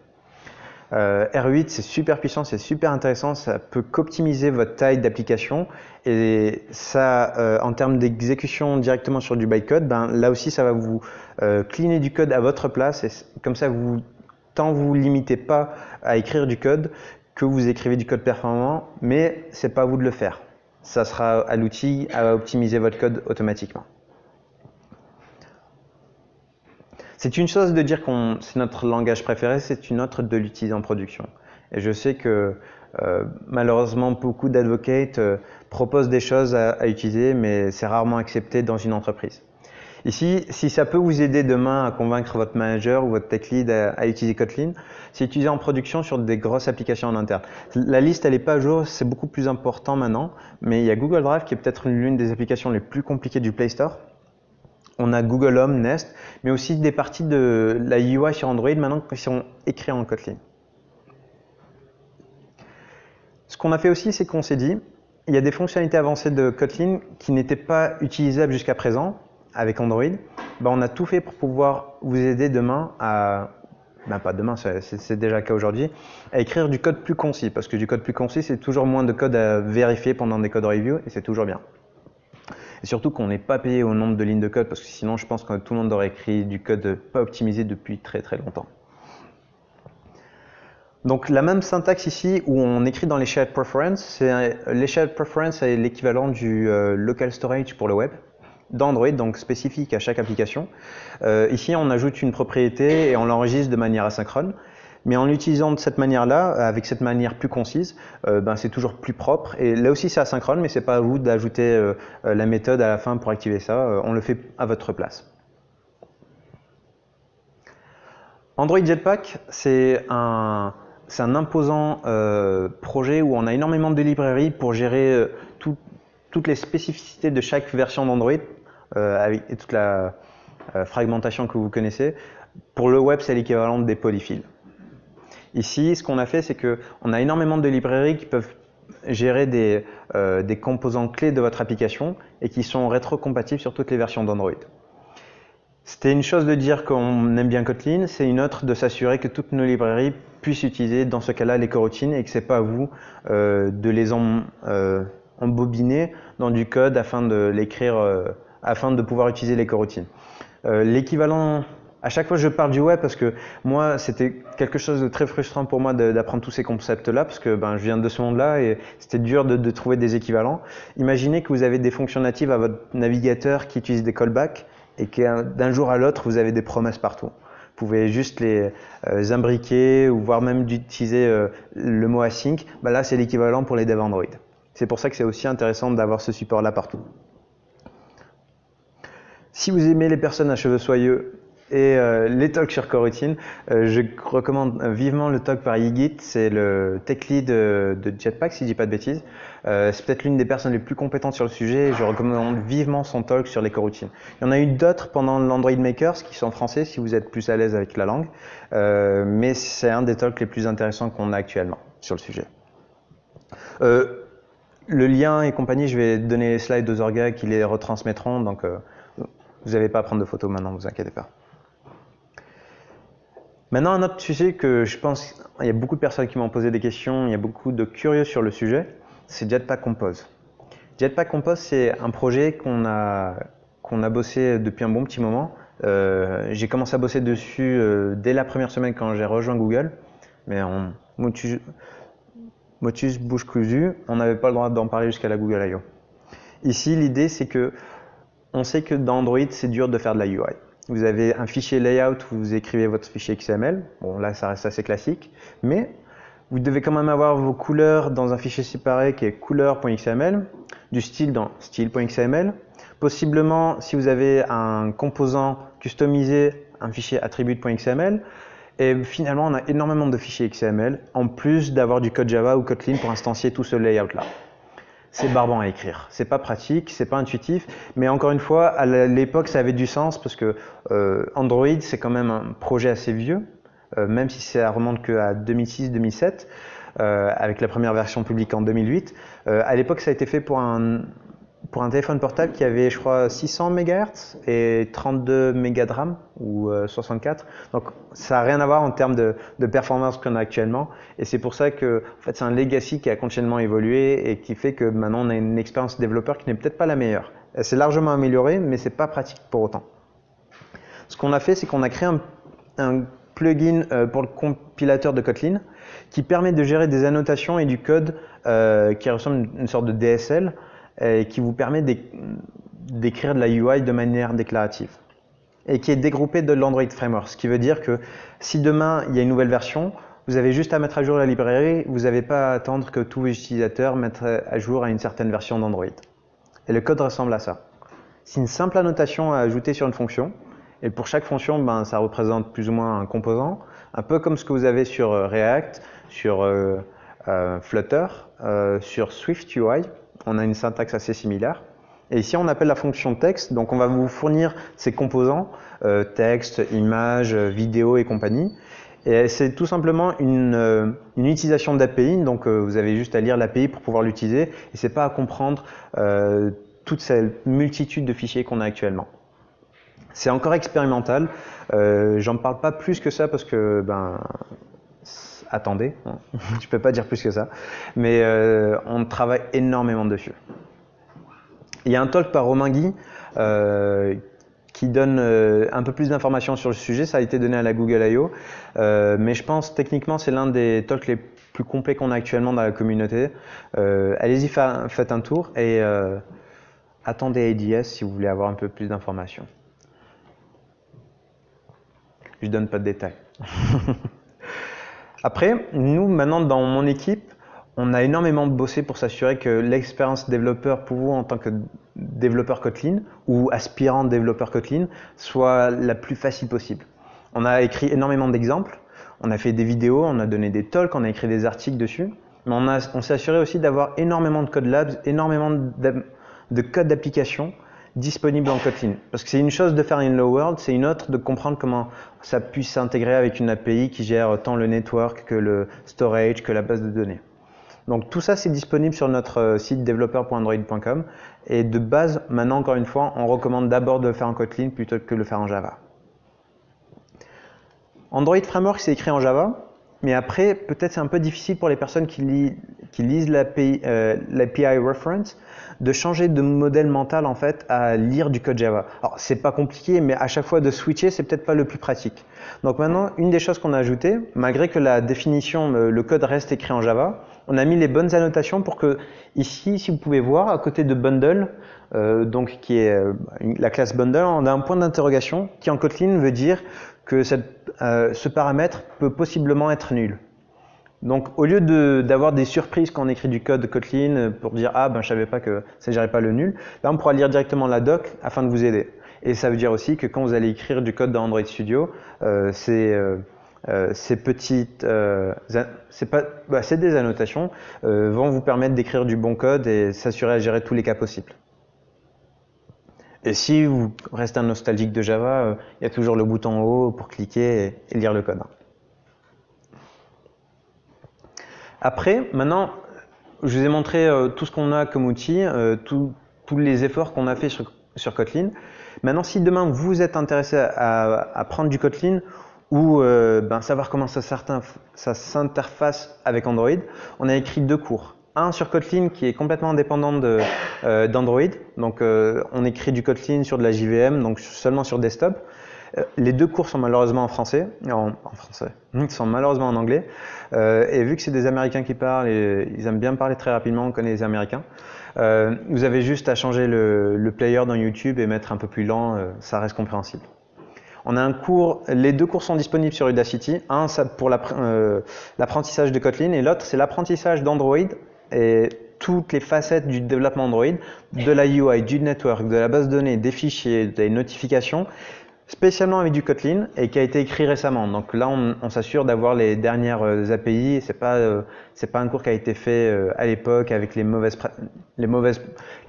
R8 c'est super puissant, c'est super intéressant, ça peut qu'optimiser votre taille d'application, et ça en termes d'exécution directement sur du bytecode, là aussi ça va vous cleaner du code à votre place, et comme ça tant vous limitez pas à écrire du code que vous écrivez du code performant, mais c'est pas à vous de le faire. Ça sera à l'outil à optimiser votre code automatiquement. C'est une chose de dire que c'est notre langage préféré, c'est une autre de l'utiliser en production. Et je sais que malheureusement beaucoup d'advocates proposent des choses à utiliser, mais c'est rarement accepté dans une entreprise. Ici, si ça peut vous aider demain à convaincre votre manager ou votre tech lead à utiliser Kotlin, c'est utilisé en production sur des grosses applications en interne. La liste, elle n'est pas à jour, c'est beaucoup plus important maintenant, mais il y a Google Drive qui est peut-être l'une des applications les plus compliquées du Play Store. On a Google Home, Nest, mais aussi des parties de la UI sur Android maintenant qui sont écrites en Kotlin. Ce qu'on a fait aussi, c'est qu'on s'est dit, il y a des fonctionnalités avancées de Kotlin qui n'étaient pas utilisables jusqu'à présent avec Android. On a tout fait pour pouvoir vous aider demain à, pas demain, c'est déjà le cas aujourd'hui, à écrire du code plus concis. Parce que du code plus concis, c'est toujours moins de code à vérifier pendant des code reviews et c'est toujours bien. Et surtout qu'on n'est pas payé au nombre de lignes de code parce que sinon, je pense que tout le monde aurait écrit du code pas optimisé depuis très très longtemps. Donc la même syntaxe ici où on écrit dans les shared preferences, les shared preferences est l'équivalent du local storage pour le web d'Android, donc spécifique à chaque application. Ici on ajoute une propriété et on l'enregistre de manière asynchrone, mais en l'utilisant de cette manière-là, avec cette manière plus concise, c'est toujours plus propre. Et là aussi c'est asynchrone, mais c'est pas à vous d'ajouter la méthode à la fin pour activer ça, on le fait à votre place. Android Jetpack, c'est un imposant projet où on a énormément de librairies pour gérer toutes les spécificités de chaque version d'Android et toute la fragmentation que vous connaissez. Pour le web, c'est l'équivalent des polyfills. Ici, ce qu'on a fait, c'est qu'on a énormément de librairies qui peuvent gérer des composants clés de votre application et qui sont rétrocompatibles sur toutes les versions d'Android. C'était une chose de dire qu'on aime bien Kotlin, c'est une autre de s'assurer que toutes nos librairies puissent utiliser dans ce cas-là les coroutines et que ce n'est pas à vous de les embobiner dans du code afin de l'écrire, afin de pouvoir utiliser les coroutines. L'équivalent, à chaque fois je parle du web parce que moi c'était quelque chose de très frustrant pour moi d'apprendre tous ces concepts-là parce que je viens de ce monde-là et c'était dur de trouver des équivalents. Imaginez que vous avez des fonctions natives à votre navigateur qui utilisent des callbacks et que d'un jour à l'autre, vous avez des promesses partout. Vous pouvez juste les imbriquer ou voire même d'utiliser le mot async. Là, c'est l'équivalent pour les devs Android. C'est pour ça que c'est aussi intéressant d'avoir ce support-là partout. Si vous aimez les personnes à cheveux soyeux et les talks sur coroutine, je recommande vivement le talk par Yigit. C'est le tech lead de Jetpack, si je ne dis pas de bêtises. C'est peut-être l'une des personnes les plus compétentes sur le sujet et je recommande vivement son talk sur les coroutines. Il y en a eu d'autres pendant l'Android Makers qui sont en français si vous êtes plus à l'aise avec la langue, mais c'est un des talks les plus intéressants qu'on a actuellement sur le sujet. Le lien et compagnie, je vais donner les slides aux orgas qui les retransmettront, donc vous n'avez pas à prendre de photos maintenant, ne vous inquiétez pas. Maintenant, un autre sujet que je pense, il y a beaucoup de personnes qui m'ont posé des questions, il y a beaucoup de curieux sur le sujet, c'est Jetpack Compose. Jetpack Compose, c'est un projet qu'on a bossé depuis un bon petit moment. J'ai commencé à bosser dessus dès la première semaine quand j'ai rejoint Google, mais en motus bouche cousue, on n'avait pas le droit d'en parler jusqu'à la Google I.O. Ici, l'idée, c'est que on sait que dans Android, c'est dur de faire de la UI. Vous avez un fichier layout où vous écrivez votre fichier XML. Bon, là, ça reste assez classique. Mais vous devez quand même avoir vos couleurs dans un fichier séparé qui est couleur.xml, du style dans style.xml. Possiblement, si vous avez un composant customisé, un fichier attribute.xml. Et finalement, on a énormément de fichiers XML, en plus d'avoir du code Java ou Kotlin pour instancier tout ce layout-là. C'est barbant à écrire. C'est pas pratique, c'est pas intuitif, mais encore une fois, à l'époque, ça avait du sens parce que Android, c'est quand même un projet assez vieux, même si ça remonte qu'à 2006-2007, avec la première version publique en 2008. À l'époque, ça a été fait pour un téléphone portable qui avait, je crois, 600 MHz et 32 MB de RAM ou 64. Donc, ça n'a rien à voir en termes de performance qu'on a actuellement. Et c'est pour ça que, en fait, c'est un legacy qui a continuellement évolué et qui fait que maintenant, on a une expérience développeur qui n'est peut-être pas la meilleure. Elle s'est largement améliorée, mais c'est pas pratique pour autant. Ce qu'on a fait, c'est qu'on a créé un plugin pour le compilateur de Kotlin qui permet de gérer des annotations et du code qui ressemble à une sorte de DSL. Et qui vous permet d'écrire de la UI de manière déclarative et qui est dégroupé de l'Android Framework, ce qui veut dire que si demain il y a une nouvelle version, vous avez juste à mettre à jour la librairie, vous n'avez pas à attendre que tous vos utilisateurs mettent à jour à une certaine version d'Android. Et le code ressemble à ça. C'est une simple annotation à ajouter sur une fonction et pour chaque fonction, ça représente plus ou moins un composant, un peu comme ce que vous avez sur React, sur Flutter, sur Swift UI. On a une syntaxe assez similaire. Et ici, on appelle la fonction texte. Donc, on va vous fournir ces composants, texte, images, vidéo et compagnie. Et c'est tout simplement une utilisation d'API. Donc, vous avez juste à lire l'API pour pouvoir l'utiliser. Et c'est pas à comprendre toute cette multitude de fichiers qu'on a actuellement. C'est encore expérimental. J'en parle pas plus que ça parce que, attendez, je peux pas dire plus que ça. Mais on travaille énormément dessus. Il y a un talk par Romain Guy qui donne un peu plus d'informations sur le sujet. Ça a été donné à la Google I/O, mais je pense techniquement c'est l'un des talks les plus complets qu'on a actuellement dans la communauté. Allez-y, faites un tour et attendez ADS si vous voulez avoir un peu plus d'informations. Je donne pas de détails. Après, nous maintenant dans mon équipe, on a énormément bossé pour s'assurer que l'expérience développeur pour vous en tant que développeur Kotlin ou aspirant développeur Kotlin soit la plus facile possible. On a écrit énormément d'exemples, on a fait des vidéos, on a donné des talks, on a écrit des articles dessus, mais on s'est assuré aussi d'avoir énormément de code labs, énormément de code d'application disponible en Kotlin. Parce que c'est une chose de faire une Hello World, c'est une autre de comprendre comment ça puisse s'intégrer avec une API qui gère tant le network que le storage, que la base de données. Donc tout ça c'est disponible sur notre site developer.android.com et de base, maintenant encore une fois, on recommande d'abord de le faire en Kotlin plutôt que de le faire en Java. Android Framework c'est écrit en Java, mais après peut-être c'est un peu difficile pour les personnes qui lisent l'API reference de changer de modèle mental en fait à lire du code Java. Alors c'est pas compliqué, mais à chaque fois de switcher c'est peut-être pas le plus pratique. Donc maintenant une des choses qu'on a ajoutées, malgré que la définition, le code reste écrit en Java, on a mis les bonnes annotations pour que ici, si vous pouvez voir, à côté de bundle, donc qui est la classe bundle, on a un point d'interrogation qui en Kotlin veut dire que ce paramètre peut possiblement être nul. Donc au lieu d'avoir des surprises quand on écrit du code Kotlin pour dire ah ben je savais pas que ça gérait pas le nul, là on pourra lire directement la doc afin de vous aider. Et ça veut dire aussi que quand vous allez écrire du code dans Android Studio, ces petites, c'est des annotations, vont vous permettre d'écrire du bon code et s'assurer à gérer tous les cas possibles. Et si vous restez un nostalgique de Java, il y a toujours le bouton en haut pour cliquer et lire le code. Après, maintenant, je vous ai montré tout ce qu'on a comme outil, tous les efforts qu'on a fait sur Kotlin. Maintenant, si demain vous êtes intéressé à prendre du Kotlin ou savoir comment ça s'interface avec Android, on a écrit 2 cours. Un sur Kotlin qui est complètement indépendant d'Android, donc on écrit du Kotlin sur de la JVM, donc seulement sur desktop. Les 2 cours sont malheureusement en français, ils sont malheureusement en anglais, et vu que c'est des Américains qui parlent, et ils aiment bien parler très rapidement, on connaît les Américains, vous avez juste à changer le player dans YouTube et mettre un peu plus lent, ça reste compréhensible. On a un cours, les 2 cours sont disponibles sur Udacity, un pour l'apprentissage de Kotlin et l'autre c'est l'apprentissage d'Android et toutes les facettes du développement Android, de la UI, du network, de la base de données, des fichiers, des notifications, spécialement avec du Kotlin et qui a été écrit récemment. Donc là, on s'assure d'avoir les dernières API. C'est pas un cours qui a été fait à l'époque avec les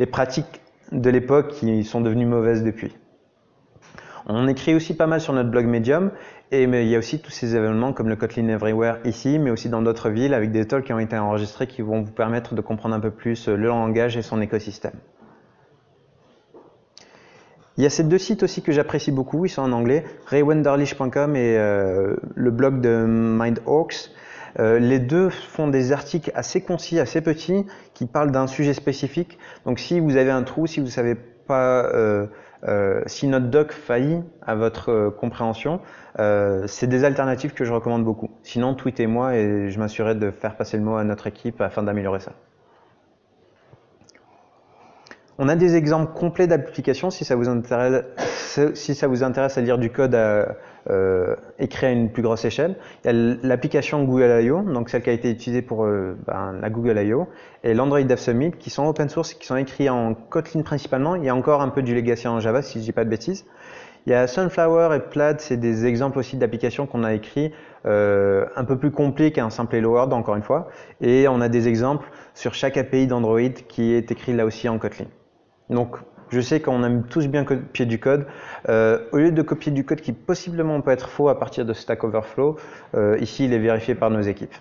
pratiques de l'époque qui sont devenues mauvaises depuis. On écrit aussi pas mal sur notre blog Medium, mais il y a aussi tous ces événements comme le Kotlin Everywhere ici, mais aussi dans d'autres villes avec des talks qui ont été enregistrés qui vont vous permettre de comprendre un peu plus le langage et son écosystème. Il y a ces 2 sites aussi que j'apprécie beaucoup, ils sont en anglais, raywenderlich.com et le blog de MindHawks. Les 2 font des articles assez concis, assez petits, qui parlent d'un sujet spécifique. Donc si vous avez un trou, si vous ne savez pas, si notre doc faillit à votre compréhension, c'est des alternatives que je recommande beaucoup. Sinon, tweetez-moi et je m'assurerai de faire passer le mot à notre équipe afin d'améliorer ça. On a des exemples complets d'applications si ça vous intéresse à lire du code écrit à une plus grosse échelle. Il y a l'application Google I/O, donc celle qui a été utilisée pour la Google I/O, et l'Android Dev Summit, qui sont open source, qui sont écrits en Kotlin principalement. Il y a encore un peu du legacy en Java, si je ne dis pas de bêtises. Il y a Sunflower et Plaid, c'est des exemples aussi d'applications qu'on a écrits un peu plus complets qu'un simple Hello World, encore une fois. Et on a des exemples sur chaque API d'Android qui est écrit là aussi en Kotlin. Donc, je sais qu'on aime tous bien copier du code. Au lieu de copier du code qui possiblement peut être faux à partir de Stack Overflow, ici, il est vérifié par nos équipes.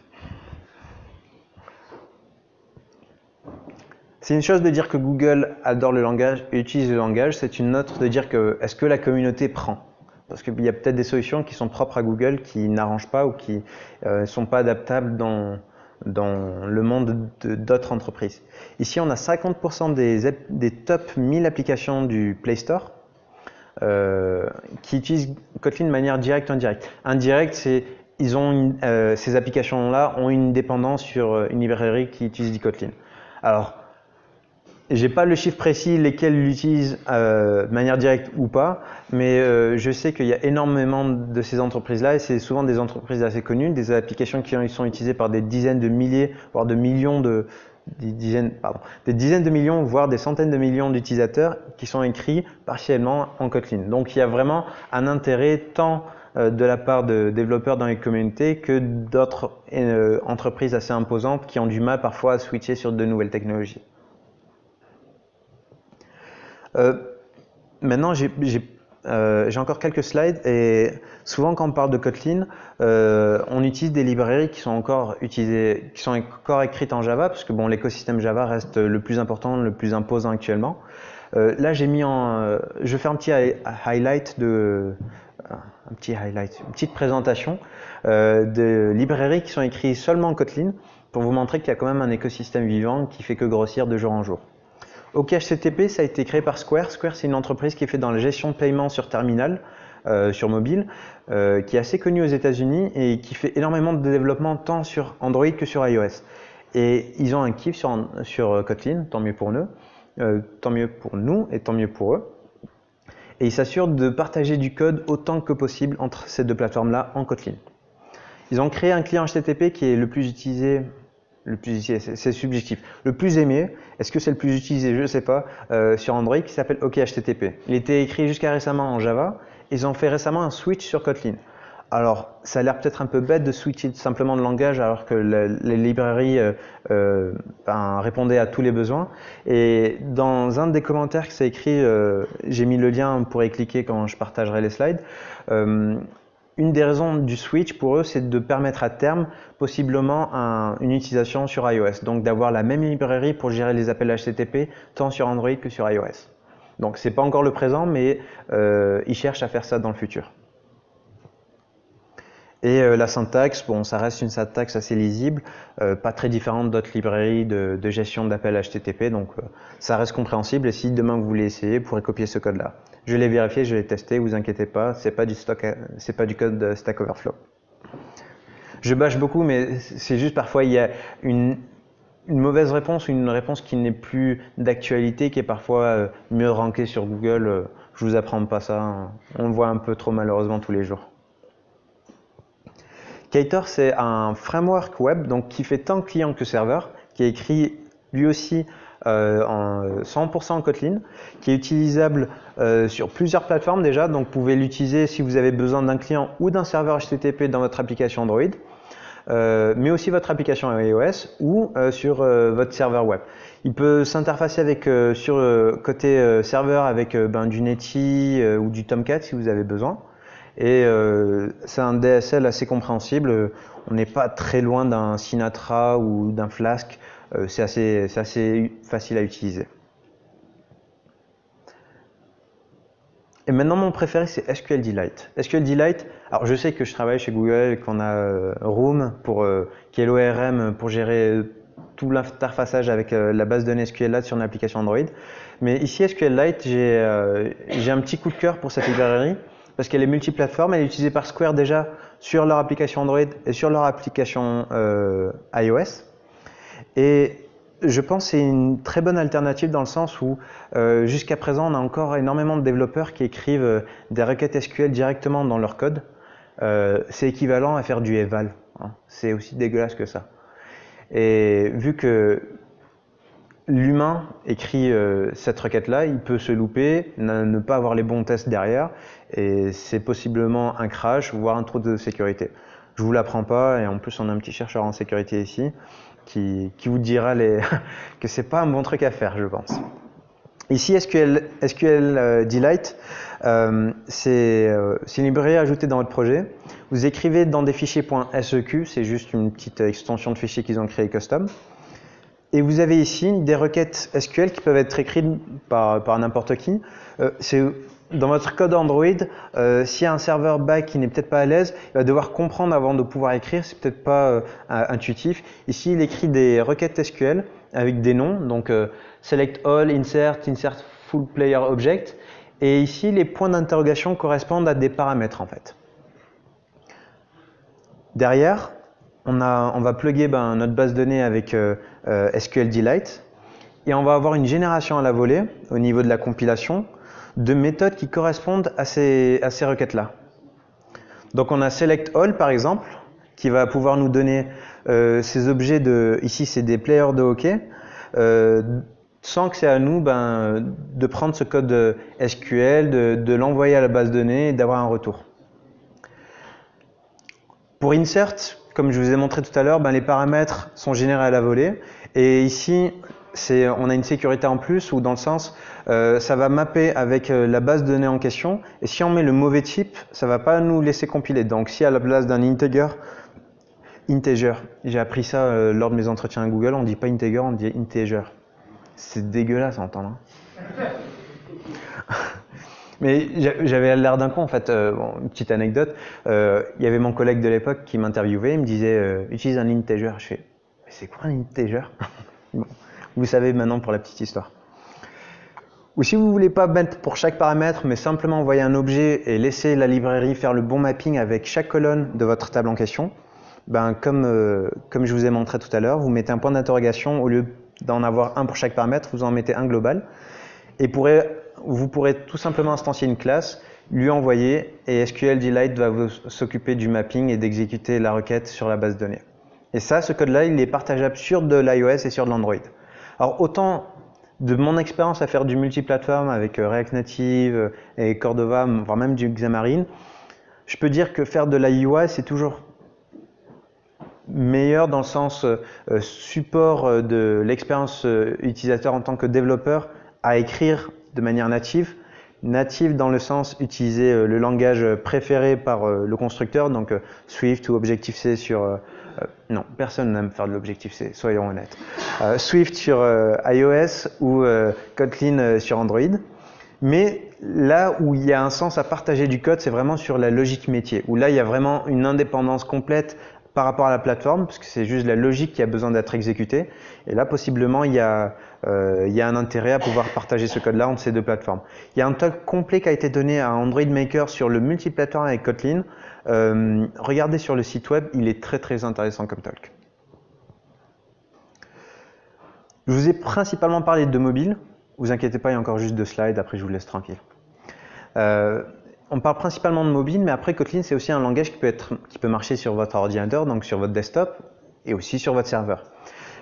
C'est une chose de dire que Google adore le langage et utilise le langage, c'est une autre de dire que est-ce que la communauté prend? Parce qu'il y a peut-être des solutions qui sont propres à Google qui n'arrangent pas ou qui ne sont pas adaptables dans le monde d'autres entreprises. Ici, on a 50% des top 1000 applications du Play Store qui utilisent Kotlin de manière directe ou indirecte. Indirect, c'est ces applications-là ont une dépendance sur une librairie qui utilise du Kotlin. Alors, j'ai pas le chiffre précis lesquels l'utilisent de manière directe ou pas, mais je sais qu'il y a énormément de ces entreprises-là et c'est souvent des entreprises assez connues, des applications qui sont utilisées par des dizaines de milliers, voire de millions des dizaines de millions, voire des centaines de millions d'utilisateurs qui sont écrits partiellement en Kotlin. Donc il y a vraiment un intérêt tant de la part de développeurs dans les communautés que d'autres entreprises assez imposantes qui ont du mal parfois à switcher sur de nouvelles technologies. Maintenant, j'ai encore quelques slides et souvent quand on parle de Kotlin, on utilise des librairies qui sont encore écrites en Java parce que bon, l'écosystème Java reste le plus important, le plus imposant actuellement. Là, je fais un petit highlight une petite présentation de librairies qui sont écrites seulement en Kotlin pour vous montrer qu'il y a quand même un écosystème vivant qui fait que grossir de jour en jour. OKHTTP, ça a été créé par Square. Square, c'est une entreprise qui est faite dans la gestion de paiement sur terminal, sur mobile, qui est assez connue aux États-Unis et qui fait énormément de développement tant sur Android que sur iOS. Et ils ont un kiff sur Kotlin, tant mieux pour nous, et tant mieux pour eux. Et ils s'assurent de partager du code autant que possible entre ces deux plateformes-là en Kotlin. Ils ont créé un client HTTP qui est le plus utilisé. C'est subjectif. Le plus aimé, est-ce que c'est le plus utilisé? Je ne sais pas, sur Android qui s'appelle OKHTTP. Il était écrit jusqu'à récemment en Java. Ils ont fait récemment un switch sur Kotlin. Alors, ça a l'air peut-être un peu bête de switcher simplement de langage alors que les librairies répondaient à tous les besoins. Et dans un des commentaires que c'est écrit, j'ai mis le lien, vous pourrez cliquer quand je partagerai les slides. Une des raisons du switch pour eux, c'est de permettre à terme possiblement une utilisation sur iOS. Donc d'avoir la même librairie pour gérer les appels HTTP tant sur Android que sur iOS. Donc c'est pas encore le présent, mais ils cherchent à faire ça dans le futur. Et la syntaxe, bon, ça reste une syntaxe assez lisible, pas très différente d'autres librairies de gestion d'appels HTTP, donc ça reste compréhensible. Et si demain vous voulez essayer, vous pourrez copier ce code-là. Je l'ai vérifié, je l'ai testé, vous inquiétez pas, c'est pas du code de Stack Overflow. Je bâche beaucoup, mais c'est juste parfois il y a une mauvaise réponse ou une réponse qui n'est plus d'actualité, qui est parfois mieux rankée sur Google. Je vous apprends pas ça, hein. On le voit un peu trop malheureusement tous les jours. Ktor, c'est un framework web donc, qui fait tant client que serveur, qui est écrit lui aussi en 100% en Kotlin, qui est utilisable sur plusieurs plateformes déjà. Donc vous pouvez l'utiliser si vous avez besoin d'un client ou d'un serveur HTTP dans votre application Android, mais aussi votre application iOS ou sur votre serveur web. Il peut s'interfacer avec sur côté serveur avec du Netty ou du Tomcat si vous avez besoin. Et c'est un DSL assez compréhensible. On n'est pas très loin d'un Sinatra ou d'un Flask. C'est assez facile à utiliser. Et maintenant, mon préféré, c'est SQLite. SQLite, alors je sais que je travaille chez Google et qu'on a Room, qui est l'ORM pour gérer tout l'interfaçage avec la base de données SQLite sur une application Android. Mais ici, SQLite, j'ai un petit coup de cœur pour cette librairie parce qu'elle est multiplateforme. Elle est utilisée par Square déjà sur leur application Android et sur leur application iOS. Et je pense que c'est une très bonne alternative dans le sens où jusqu'à présent on a encore énormément de développeurs qui écrivent des requêtes SQL directement dans leur code. C'est équivalent à faire du eval, hein. C'est aussi dégueulasse que ça. Et vu que l'humain écrit cette requête-là, il peut se louper, ne pas avoir les bons tests derrière, et c'est possiblement un crash, voire un trou de sécurité. Je vous l'apprends pas, et en plus on a un petit chercheur en sécurité ici, qui vous dira que c'est pas un bon truc à faire, je pense. Ici, SQLDelight, c'est une librairie ajoutée dans votre projet. Vous écrivez dans des fichiers .seq, c'est juste une petite extension de fichiers qu'ils ont créé custom. Et vous avez ici des requêtes SQL qui peuvent être écrites par n'importe qui. Dans votre code Android, s'il y a un serveur back qui n'est peut-être pas à l'aise, il va devoir comprendre avant de pouvoir écrire, c'est peut-être pas intuitif. Ici, il écrit des requêtes SQL avec des noms, donc select all, insert full player object. Et ici, les points d'interrogation correspondent à des paramètres en fait. Derrière, on va plugger notre base de données avec SQLDelight et on va avoir une génération à la volée au niveau de la compilation de méthodes qui correspondent à ces requêtes-là. Donc on a select all par exemple qui va pouvoir nous donner ces objets ici c'est des players de hockey, sans que c'est à nous de prendre ce code SQL, de l'envoyer à la base de données et d'avoir un retour. Pour insert, comme je vous ai montré tout à l'heure, les paramètres sont générés à la volée. Et ici, on a une sécurité en plus, où dans le sens, ça va mapper avec la base de données en question. Et si on met le mauvais type, ça ne va pas nous laisser compiler. Donc si à la place d'un integer, j'ai appris ça lors de mes entretiens à Google, on ne dit pas integer, on dit integer. C'est dégueulasse à entendre. Hein. Mais j'avais l'air d'un con en fait. Une petite anecdote, il y avait mon collègue de l'époque qui m'interviewait, il me disait utilise un integer. Je fais mais c'est quoi un integer? Bon, vous savez maintenant pour la petite histoire. Ou si vous ne voulez pas mettre pour chaque paramètre, mais simplement envoyer un objet et laisser la librairie faire le bon mapping avec chaque colonne de votre table en question, comme je vous ai montré tout à l'heure, vous mettez un point d'interrogation, au lieu d'en avoir un pour chaque paramètre, vous en mettez un global. Et vous pourrez tout simplement instancier une classe, lui envoyer, et SQLDelight va s'occuper du mapping et d'exécuter la requête sur la base de données. Et ça, ce code-là, il est partageable sur de l'iOS et sur de l'Android. Alors autant de mon expérience à faire du multiplateforme avec React Native et Cordova, voire même du Xamarin, je peux dire que faire de la UI, c'est toujours meilleur dans le sens support de l'expérience utilisateur en tant que développeur à écrire de manière native. Native dans le sens utiliser le langage préféré par le constructeur, donc Swift ou Objective-C sur... non, personne n'aime faire de l'Objective-C, soyons honnêtes. Swift sur iOS ou Kotlin sur Android. Mais là où il y a un sens à partager du code, c'est vraiment sur la logique métier, où là il y a vraiment une indépendance complète par rapport à la plateforme, parce que c'est juste la logique qui a besoin d'être exécutée. Et là, possiblement, il y a un intérêt à pouvoir partager ce code-là entre ces deux plateformes. Il y a un talk complet qui a été donné à Android Maker sur le multiplateforme avec Kotlin. Regardez sur le site web, il est très très intéressant comme talk. Je vous ai principalement parlé de mobile. Vous inquiétez pas, il y a encore juste 2 slides, après je vous laisse tranquille. On parle principalement de mobile, mais après Kotlin, c'est aussi un langage qui peut marcher sur votre ordinateur, donc sur votre desktop, et aussi sur votre serveur.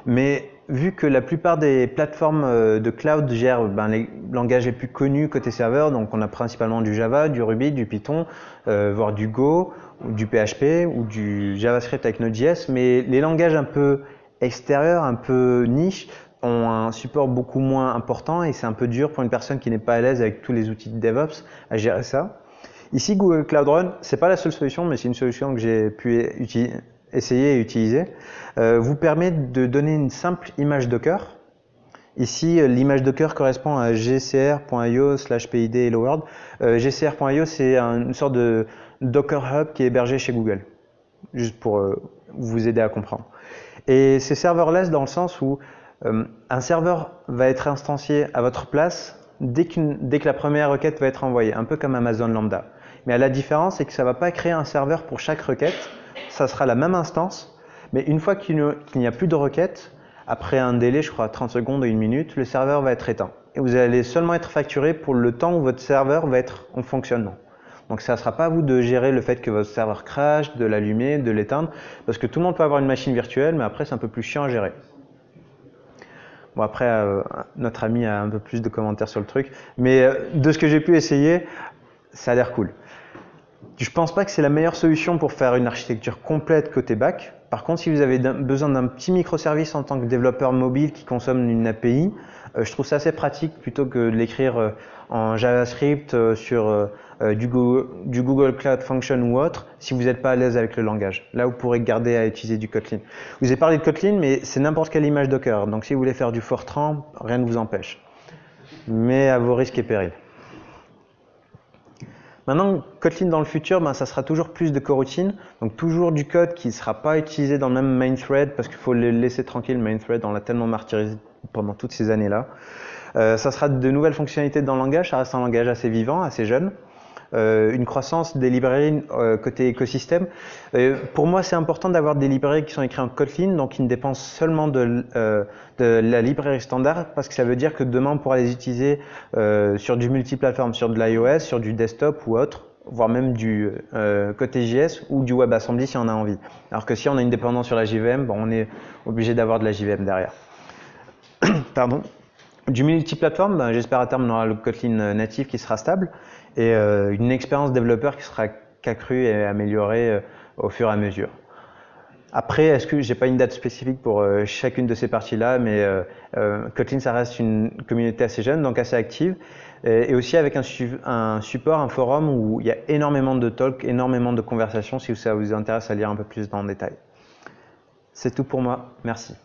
Mais vu que la plupart des plateformes de cloud gèrent les langages les plus connus côté serveur, donc on a principalement du Java, du Ruby, du Python, voire du Go, ou du PHP, ou du JavaScript avec Node.js, mais les langages un peu extérieurs, un peu niche, ont un support beaucoup moins important et c'est un peu dur pour une personne qui n'est pas à l'aise avec tous les outils de DevOps à gérer ça. Ici, Google Cloud Run, ce n'est pas la seule solution, mais c'est une solution que j'ai pu essayer et utiliser. Vous permet de donner une simple image Docker. Ici, l'image Docker correspond à gcr.io/pid Hello World. gcr.io, c'est une sorte de Docker Hub qui est hébergé chez Google, juste pour vous aider à comprendre. Et c'est serverless dans le sens où un serveur va être instancié à votre place dès que la première requête va être envoyée, un peu comme Amazon Lambda. Mais la différence, c'est que ça ne va pas créer un serveur pour chaque requête, ça sera la même instance, mais une fois qu'il n'y a plus de requêtes, après un délai, je crois 30 secondes ou 1 minute, le serveur va être éteint. Et vous allez seulement être facturé pour le temps où votre serveur va être en fonctionnement. Donc ça ne sera pas à vous de gérer le fait que votre serveur crash, de l'allumer, de l'éteindre, parce que tout le monde peut avoir une machine virtuelle, mais après c'est un peu plus chiant à gérer. Bon après, notre ami a un peu plus de commentaires sur le truc, mais de ce que j'ai pu essayer, ça a l'air cool. Je pense pas que c'est la meilleure solution pour faire une architecture complète côté back, Par contre, si vous avez besoin d'un petit microservice en tant que développeur mobile qui consomme une API, je trouve ça assez pratique plutôt que de l'écrire en JavaScript sur du Google Cloud Function ou autre, si vous n'êtes pas à l'aise avec le langage. Là, vous pourrez garder à utiliser du Kotlin. Je vous ai parlé de Kotlin, mais c'est n'importe quelle image Docker. Donc si vous voulez faire du Fortran, rien ne vous empêche. Mais à vos risques et périls. Maintenant, Kotlin dans le futur, ça sera toujours plus de coroutines, donc toujours du code qui ne sera pas utilisé dans le même main thread parce qu'il faut le laisser tranquille, main thread, on l'a tellement martyrisé pendant toutes ces années-là. Ça sera de nouvelles fonctionnalités dans le langage, ça reste un langage assez vivant, assez jeune. Une croissance des librairies côté écosystème. Pour moi, c'est important d'avoir des librairies qui sont écrites en Kotlin, donc qui ne dépendent seulement de la librairie standard, parce que ça veut dire que demain, on pourra les utiliser sur du multiplateforme, sur de l'iOS, sur du desktop ou autre, voire même du côté JS ou du WebAssembly si on a envie. Alors que si on a une dépendance sur la JVM, on est obligé d'avoir de la JVM derrière. Pardon. Du multiplateforme, j'espère à terme on aura le Kotlin natif qui sera stable et une expérience développeur qui sera accrue et améliorée au fur et à mesure. Après, est-ce que j'ai pas une date spécifique pour chacune de ces parties-là, mais Kotlin, ça reste une communauté assez jeune, donc assez active, et aussi avec un support, un forum où il y a énormément de talks, énormément de conversations, si ça vous intéresse à lire un peu plus dans le détail. C'est tout pour moi, merci.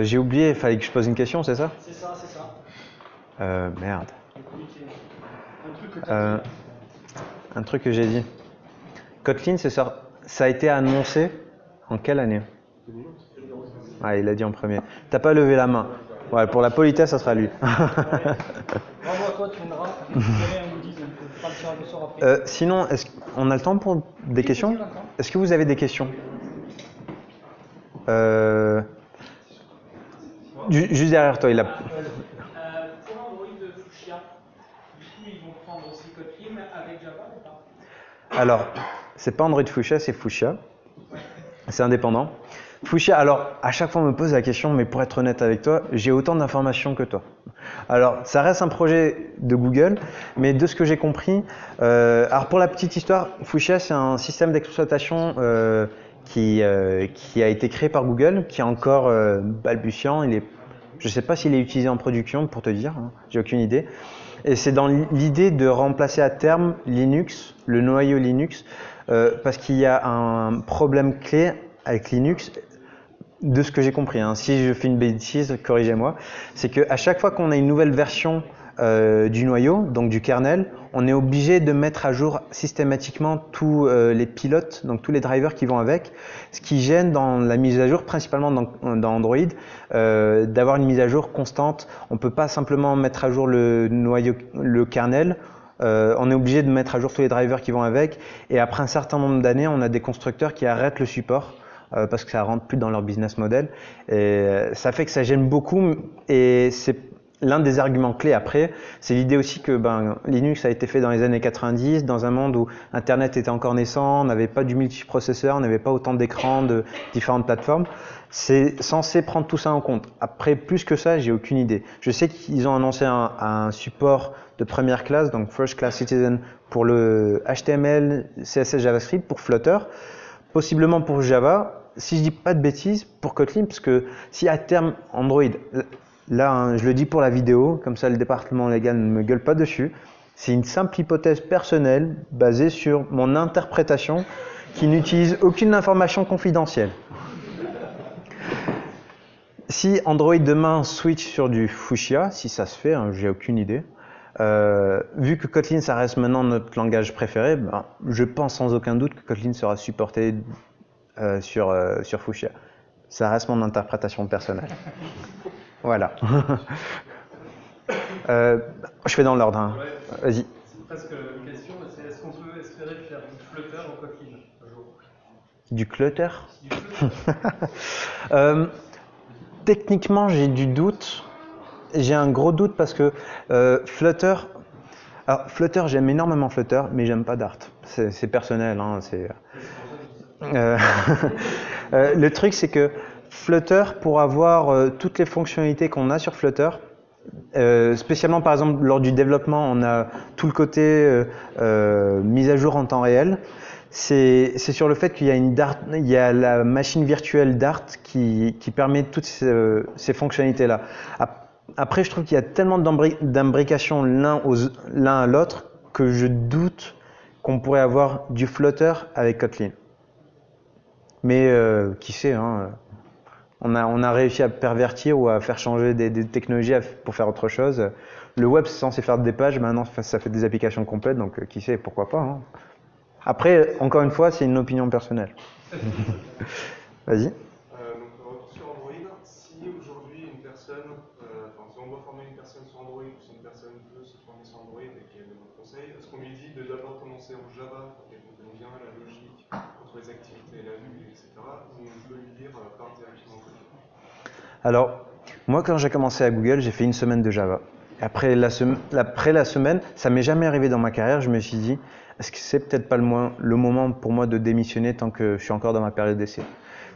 J'ai oublié, il fallait que je pose une question, c'est ça? C'est ça, c'est ça. Merde. Un truc que j'ai dit. Kotlin, ça a été annoncé en quelle année? Ah, il a dit en premier. T'as pas levé la main. Ouais, pour la politesse, ça sera lui. Bravo à toi, tu viendras. Sinon, on a le temps pour des questions? Est-ce que vous avez des questions? Juste derrière toi, il a... Pour Android Fuchsia, du coup, ils vont prendre aussi Kotlin avec Java ou pas? Alors, c'est pas Android Fuchsia, c'est Fuchsia. C'est indépendant. Fuchsia, alors, à chaque fois on me pose la question, mais pour être honnête avec toi, j'ai autant d'informations que toi. Alors, ça reste un projet de Google, mais de ce que j'ai compris, alors pour la petite histoire, Fuchsia, c'est un système d'exploitation qui a été créé par Google, qui est encore balbutiant. Je ne sais pas s'il est utilisé en production, pour te dire, hein, j'ai aucune idée. Et c'est dans l'idée de remplacer à terme Linux, le noyau Linux, parce qu'il y a un problème clé avec Linux, de ce que j'ai compris, hein. Si je fais une bêtise, corrigez-moi, c'est qu'à chaque fois qu'on a une nouvelle version du noyau, donc du kernel, on est obligé de mettre à jour systématiquement tous les pilotes, donc tous les drivers qui vont avec, ce qui gêne dans la mise à jour, principalement dans Android, d'avoir une mise à jour constante. On ne peut pas simplement mettre à jour le noyau, le kernel, on est obligé de mettre à jour tous les drivers qui vont avec, et après un certain nombre d'années, on a des constructeurs qui arrêtent le support parce que ça rentre plus dans leur business model, et ça fait que ça gêne beaucoup, et c'est l'un des arguments clés après, c'est l'idée aussi que Linux a été fait dans les années 90, dans un monde où Internet était encore naissant, on n'avait pas du multiprocesseur, on n'avait pas autant d'écrans de différentes plateformes. C'est censé prendre tout ça en compte. Après, plus que ça, j'ai aucune idée. Je sais qu'ils ont annoncé un support de première classe, donc First Class Citizen, pour le HTML, CSS, JavaScript, pour Flutter, possiblement pour Java, si je dis pas de bêtises, pour Kotlin, parce que si à terme Android... Là, hein, je le dis pour la vidéo, comme ça le département légal ne me gueule pas dessus. C'est une simple hypothèse personnelle basée sur mon interprétation qui n'utilise aucune information confidentielle. Si Android demain switch sur du Fuchsia, si ça se fait, hein, j'ai aucune idée, vu que Kotlin ça reste maintenant notre langage préféré, je pense sans aucun doute que Kotlin sera supporté sur Fuchsia. Ça reste mon interprétation personnelle. Voilà. Je fais dans l'ordre. Hein. Ouais, vas-y. C'est presque une question, c'est est-ce qu'on peut espérer faire du Flutter en Kotlin un jour? Du Clutter? Du Flutter. Techniquement, j'ai du doute. J'ai un gros doute parce que Flutter... Alors, Flutter, j'aime énormément Flutter, mais j'aime pas Dart. C'est personnel. Hein, le truc, c'est que Flutter, pour avoir toutes les fonctionnalités qu'on a sur Flutter, Spécialement par exemple lors du développement, on a tout le côté mise à jour en temps réel. C'est sur le fait qu'il y a il y a la machine virtuelle Dart qui permet toutes ces fonctionnalités-là. Après, je trouve qu'il y a tellement d'imbrication l'un à l'autre que je doute qu'on pourrait avoir du Flutter avec Kotlin. Mais qui sait, hein, on a réussi à pervertir ou à faire changer des technologies pour faire autre chose. Le web, c'est censé faire des pages, maintenant ça fait des applications complètes, donc qui sait, pourquoi pas. Hein. Après, encore une fois, c'est une opinion personnelle. Vas-y. Donc, sur Android, si aujourd'hui une personne, si on doit former une personne sur Android, ou si une personne veut se former sur Android et qu'elle a votre conseil, est-ce qu'on lui dit de d'abord commencer en Java pour qu'elle comprenne bien la logique entre les activités et la vue, etc. Ou on peut lui dire par directement Kotlin? Alors, moi, quand j'ai commencé à Google, j'ai fait une semaine de Java. Après la semaine, ça m'est jamais arrivé dans ma carrière, je me suis dit, est-ce que c'est peut-être pas le moment pour moi de démissionner tant que je suis encore dans ma période d'essai?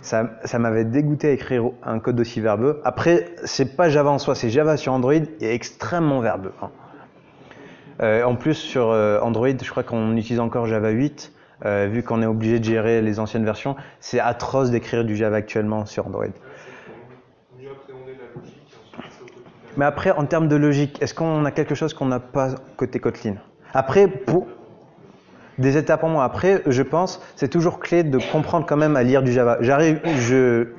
Ça m'avait dégoûté à écrire un code aussi verbeux. Après, c'est pas Java en soi, c'est Java sur Android et extrêmement verbeux. Hein. En plus, sur Android, je crois qu'on utilise encore Java 8, vu qu'on est obligé de gérer les anciennes versions. C'est atroce d'écrire du Java actuellement sur Android. Mais après, en termes de logique, est-ce qu'on a quelque chose qu'on n'a pas côté Kotlin? Après, pour des étapes en moins. Après, je pense, c'est toujours clé de comprendre quand même à lire du Java.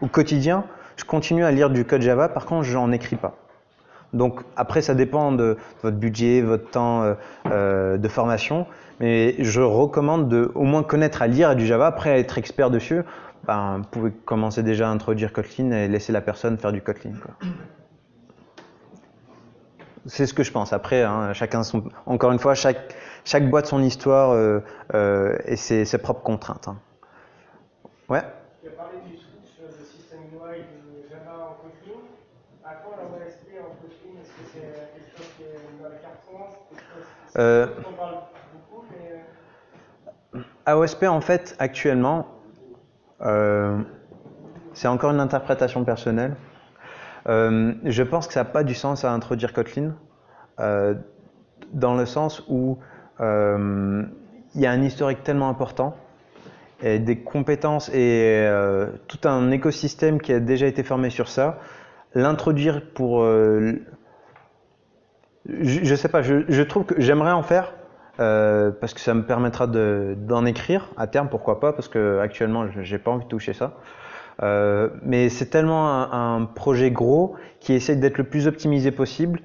Au quotidien, je continue à lire du code Java, par contre, j'en écris pas. Donc après, ça dépend de votre budget, votre temps de formation, mais je recommande de au moins connaître à lire du Java. Après, à être expert dessus, ben, vous pouvez commencer déjà à introduire Kotlin et laisser la personne faire du Kotlin, quoi. C'est ce que je pense. Après, hein, encore une fois, chaque boîte son histoire et ses propres contraintes. Hein. Ouais. Tu as parlé du switch de système UI de Java en Kotlin. À quoi la OSP en Kotlin? Est-ce que c'est quelque chose qui est dans la carte France? On parle beaucoup, mais... AOSP, en fait, actuellement, c'est encore une interprétation personnelle. Je pense que ça n'a pas du sens à introduire Kotlin, dans le sens où il y a un historique tellement important, et des compétences et tout un écosystème qui a déjà été formé sur ça. L'introduire pour... je sais pas, je trouve que j'aimerais en faire, parce que ça me permettra d'en écrire à terme, pourquoi pas, parce que actuellement j'ai pas envie de toucher ça. Mais c'est tellement un projet gros qui essaie d'être le plus optimisé possible.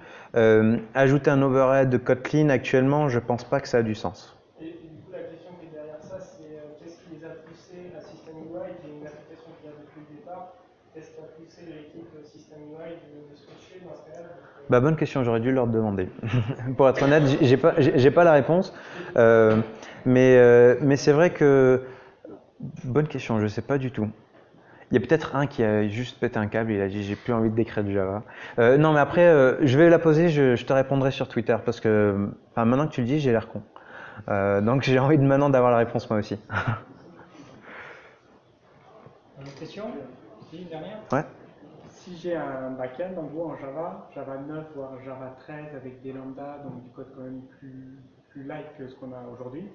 Ajouter un overhead de Kotlin actuellement, je pense pas que ça a du sens. Et du coup, la question qui est derrière ça, c'est qu'est-ce qui les a poussés à System UI, qui est une application qui a depuis le départ, qu'est-ce qui a poussé l'équipe System UI de switcher dans ce cas-là? Bah, bonne question, j'aurais dû leur demander. Pour être honnête, j'ai pas la réponse. Mais c'est vrai que... Bonne question, je sais pas du tout. Il y a peut-être un qui a juste pété un câble et il a dit j'ai plus envie d'écrire du Java. Non mais après, je vais la poser, je te répondrai sur Twitter parce que maintenant que tu le dis, j'ai l'air con. Donc j'ai envie maintenant d'avoir la réponse moi aussi. Une question? Si, une dernière? Ouais. Si j'ai un back-end en gros en Java, Java 9 voire Java 13 avec des lambdas, donc du code quand même plus light que ce qu'on a aujourd'hui,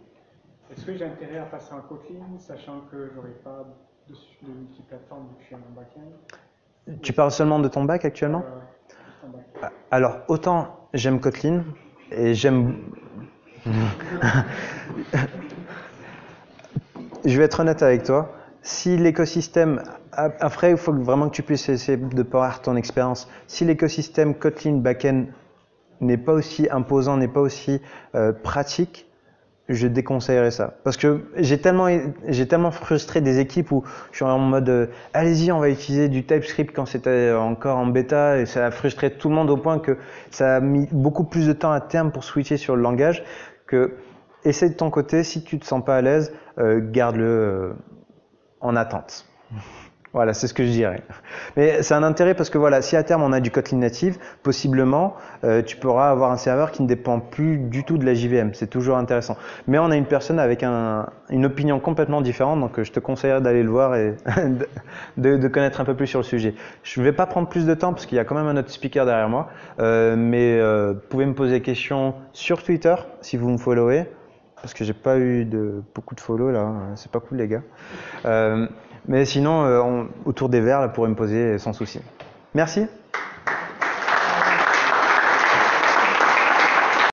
est-ce que j'ai intérêt à passer en Kotlin, sachant que j'aurai pas de multiplateforme vu que je suis un back-end? Tu parles seulement de ton bac actuellement? Alors autant j'aime Kotlin et j'aime... Je vais être honnête avec toi. Si l'écosystème... Après, il faut vraiment que tu puisses essayer de par ton expérience. Si l'écosystème Kotlin backend n'est pas aussi imposant, n'est pas aussi pratique, je déconseillerais ça. Parce que j'ai tellement frustré des équipes où je suis en mode allez-y, on va utiliser du TypeScript quand c'était encore en bêta, et ça a frustré tout le monde au point que ça a mis beaucoup plus de temps à terme pour switcher sur le langage. Que essaye de ton côté, si tu te sens pas à l'aise, garde-le en attente. Voilà, c'est ce que je dirais. Mais c'est un intérêt parce que voilà, si à terme on a du Kotlin native, possiblement tu pourras avoir un serveur qui ne dépend plus du tout de la JVM. C'est toujours intéressant. Mais on a une personne avec une opinion complètement différente, donc je te conseillerais d'aller le voir et de connaître un peu plus sur le sujet. Je ne vais pas prendre plus de temps parce qu'il y a quand même un autre speaker derrière moi, mais vous pouvez me poser des questions sur Twitter si vous me followez, parce que j'ai pas eu beaucoup de follow là, c'est pas cool les gars. Mais sinon, autour des verres, là, vous pourrez me poser sans souci. Merci.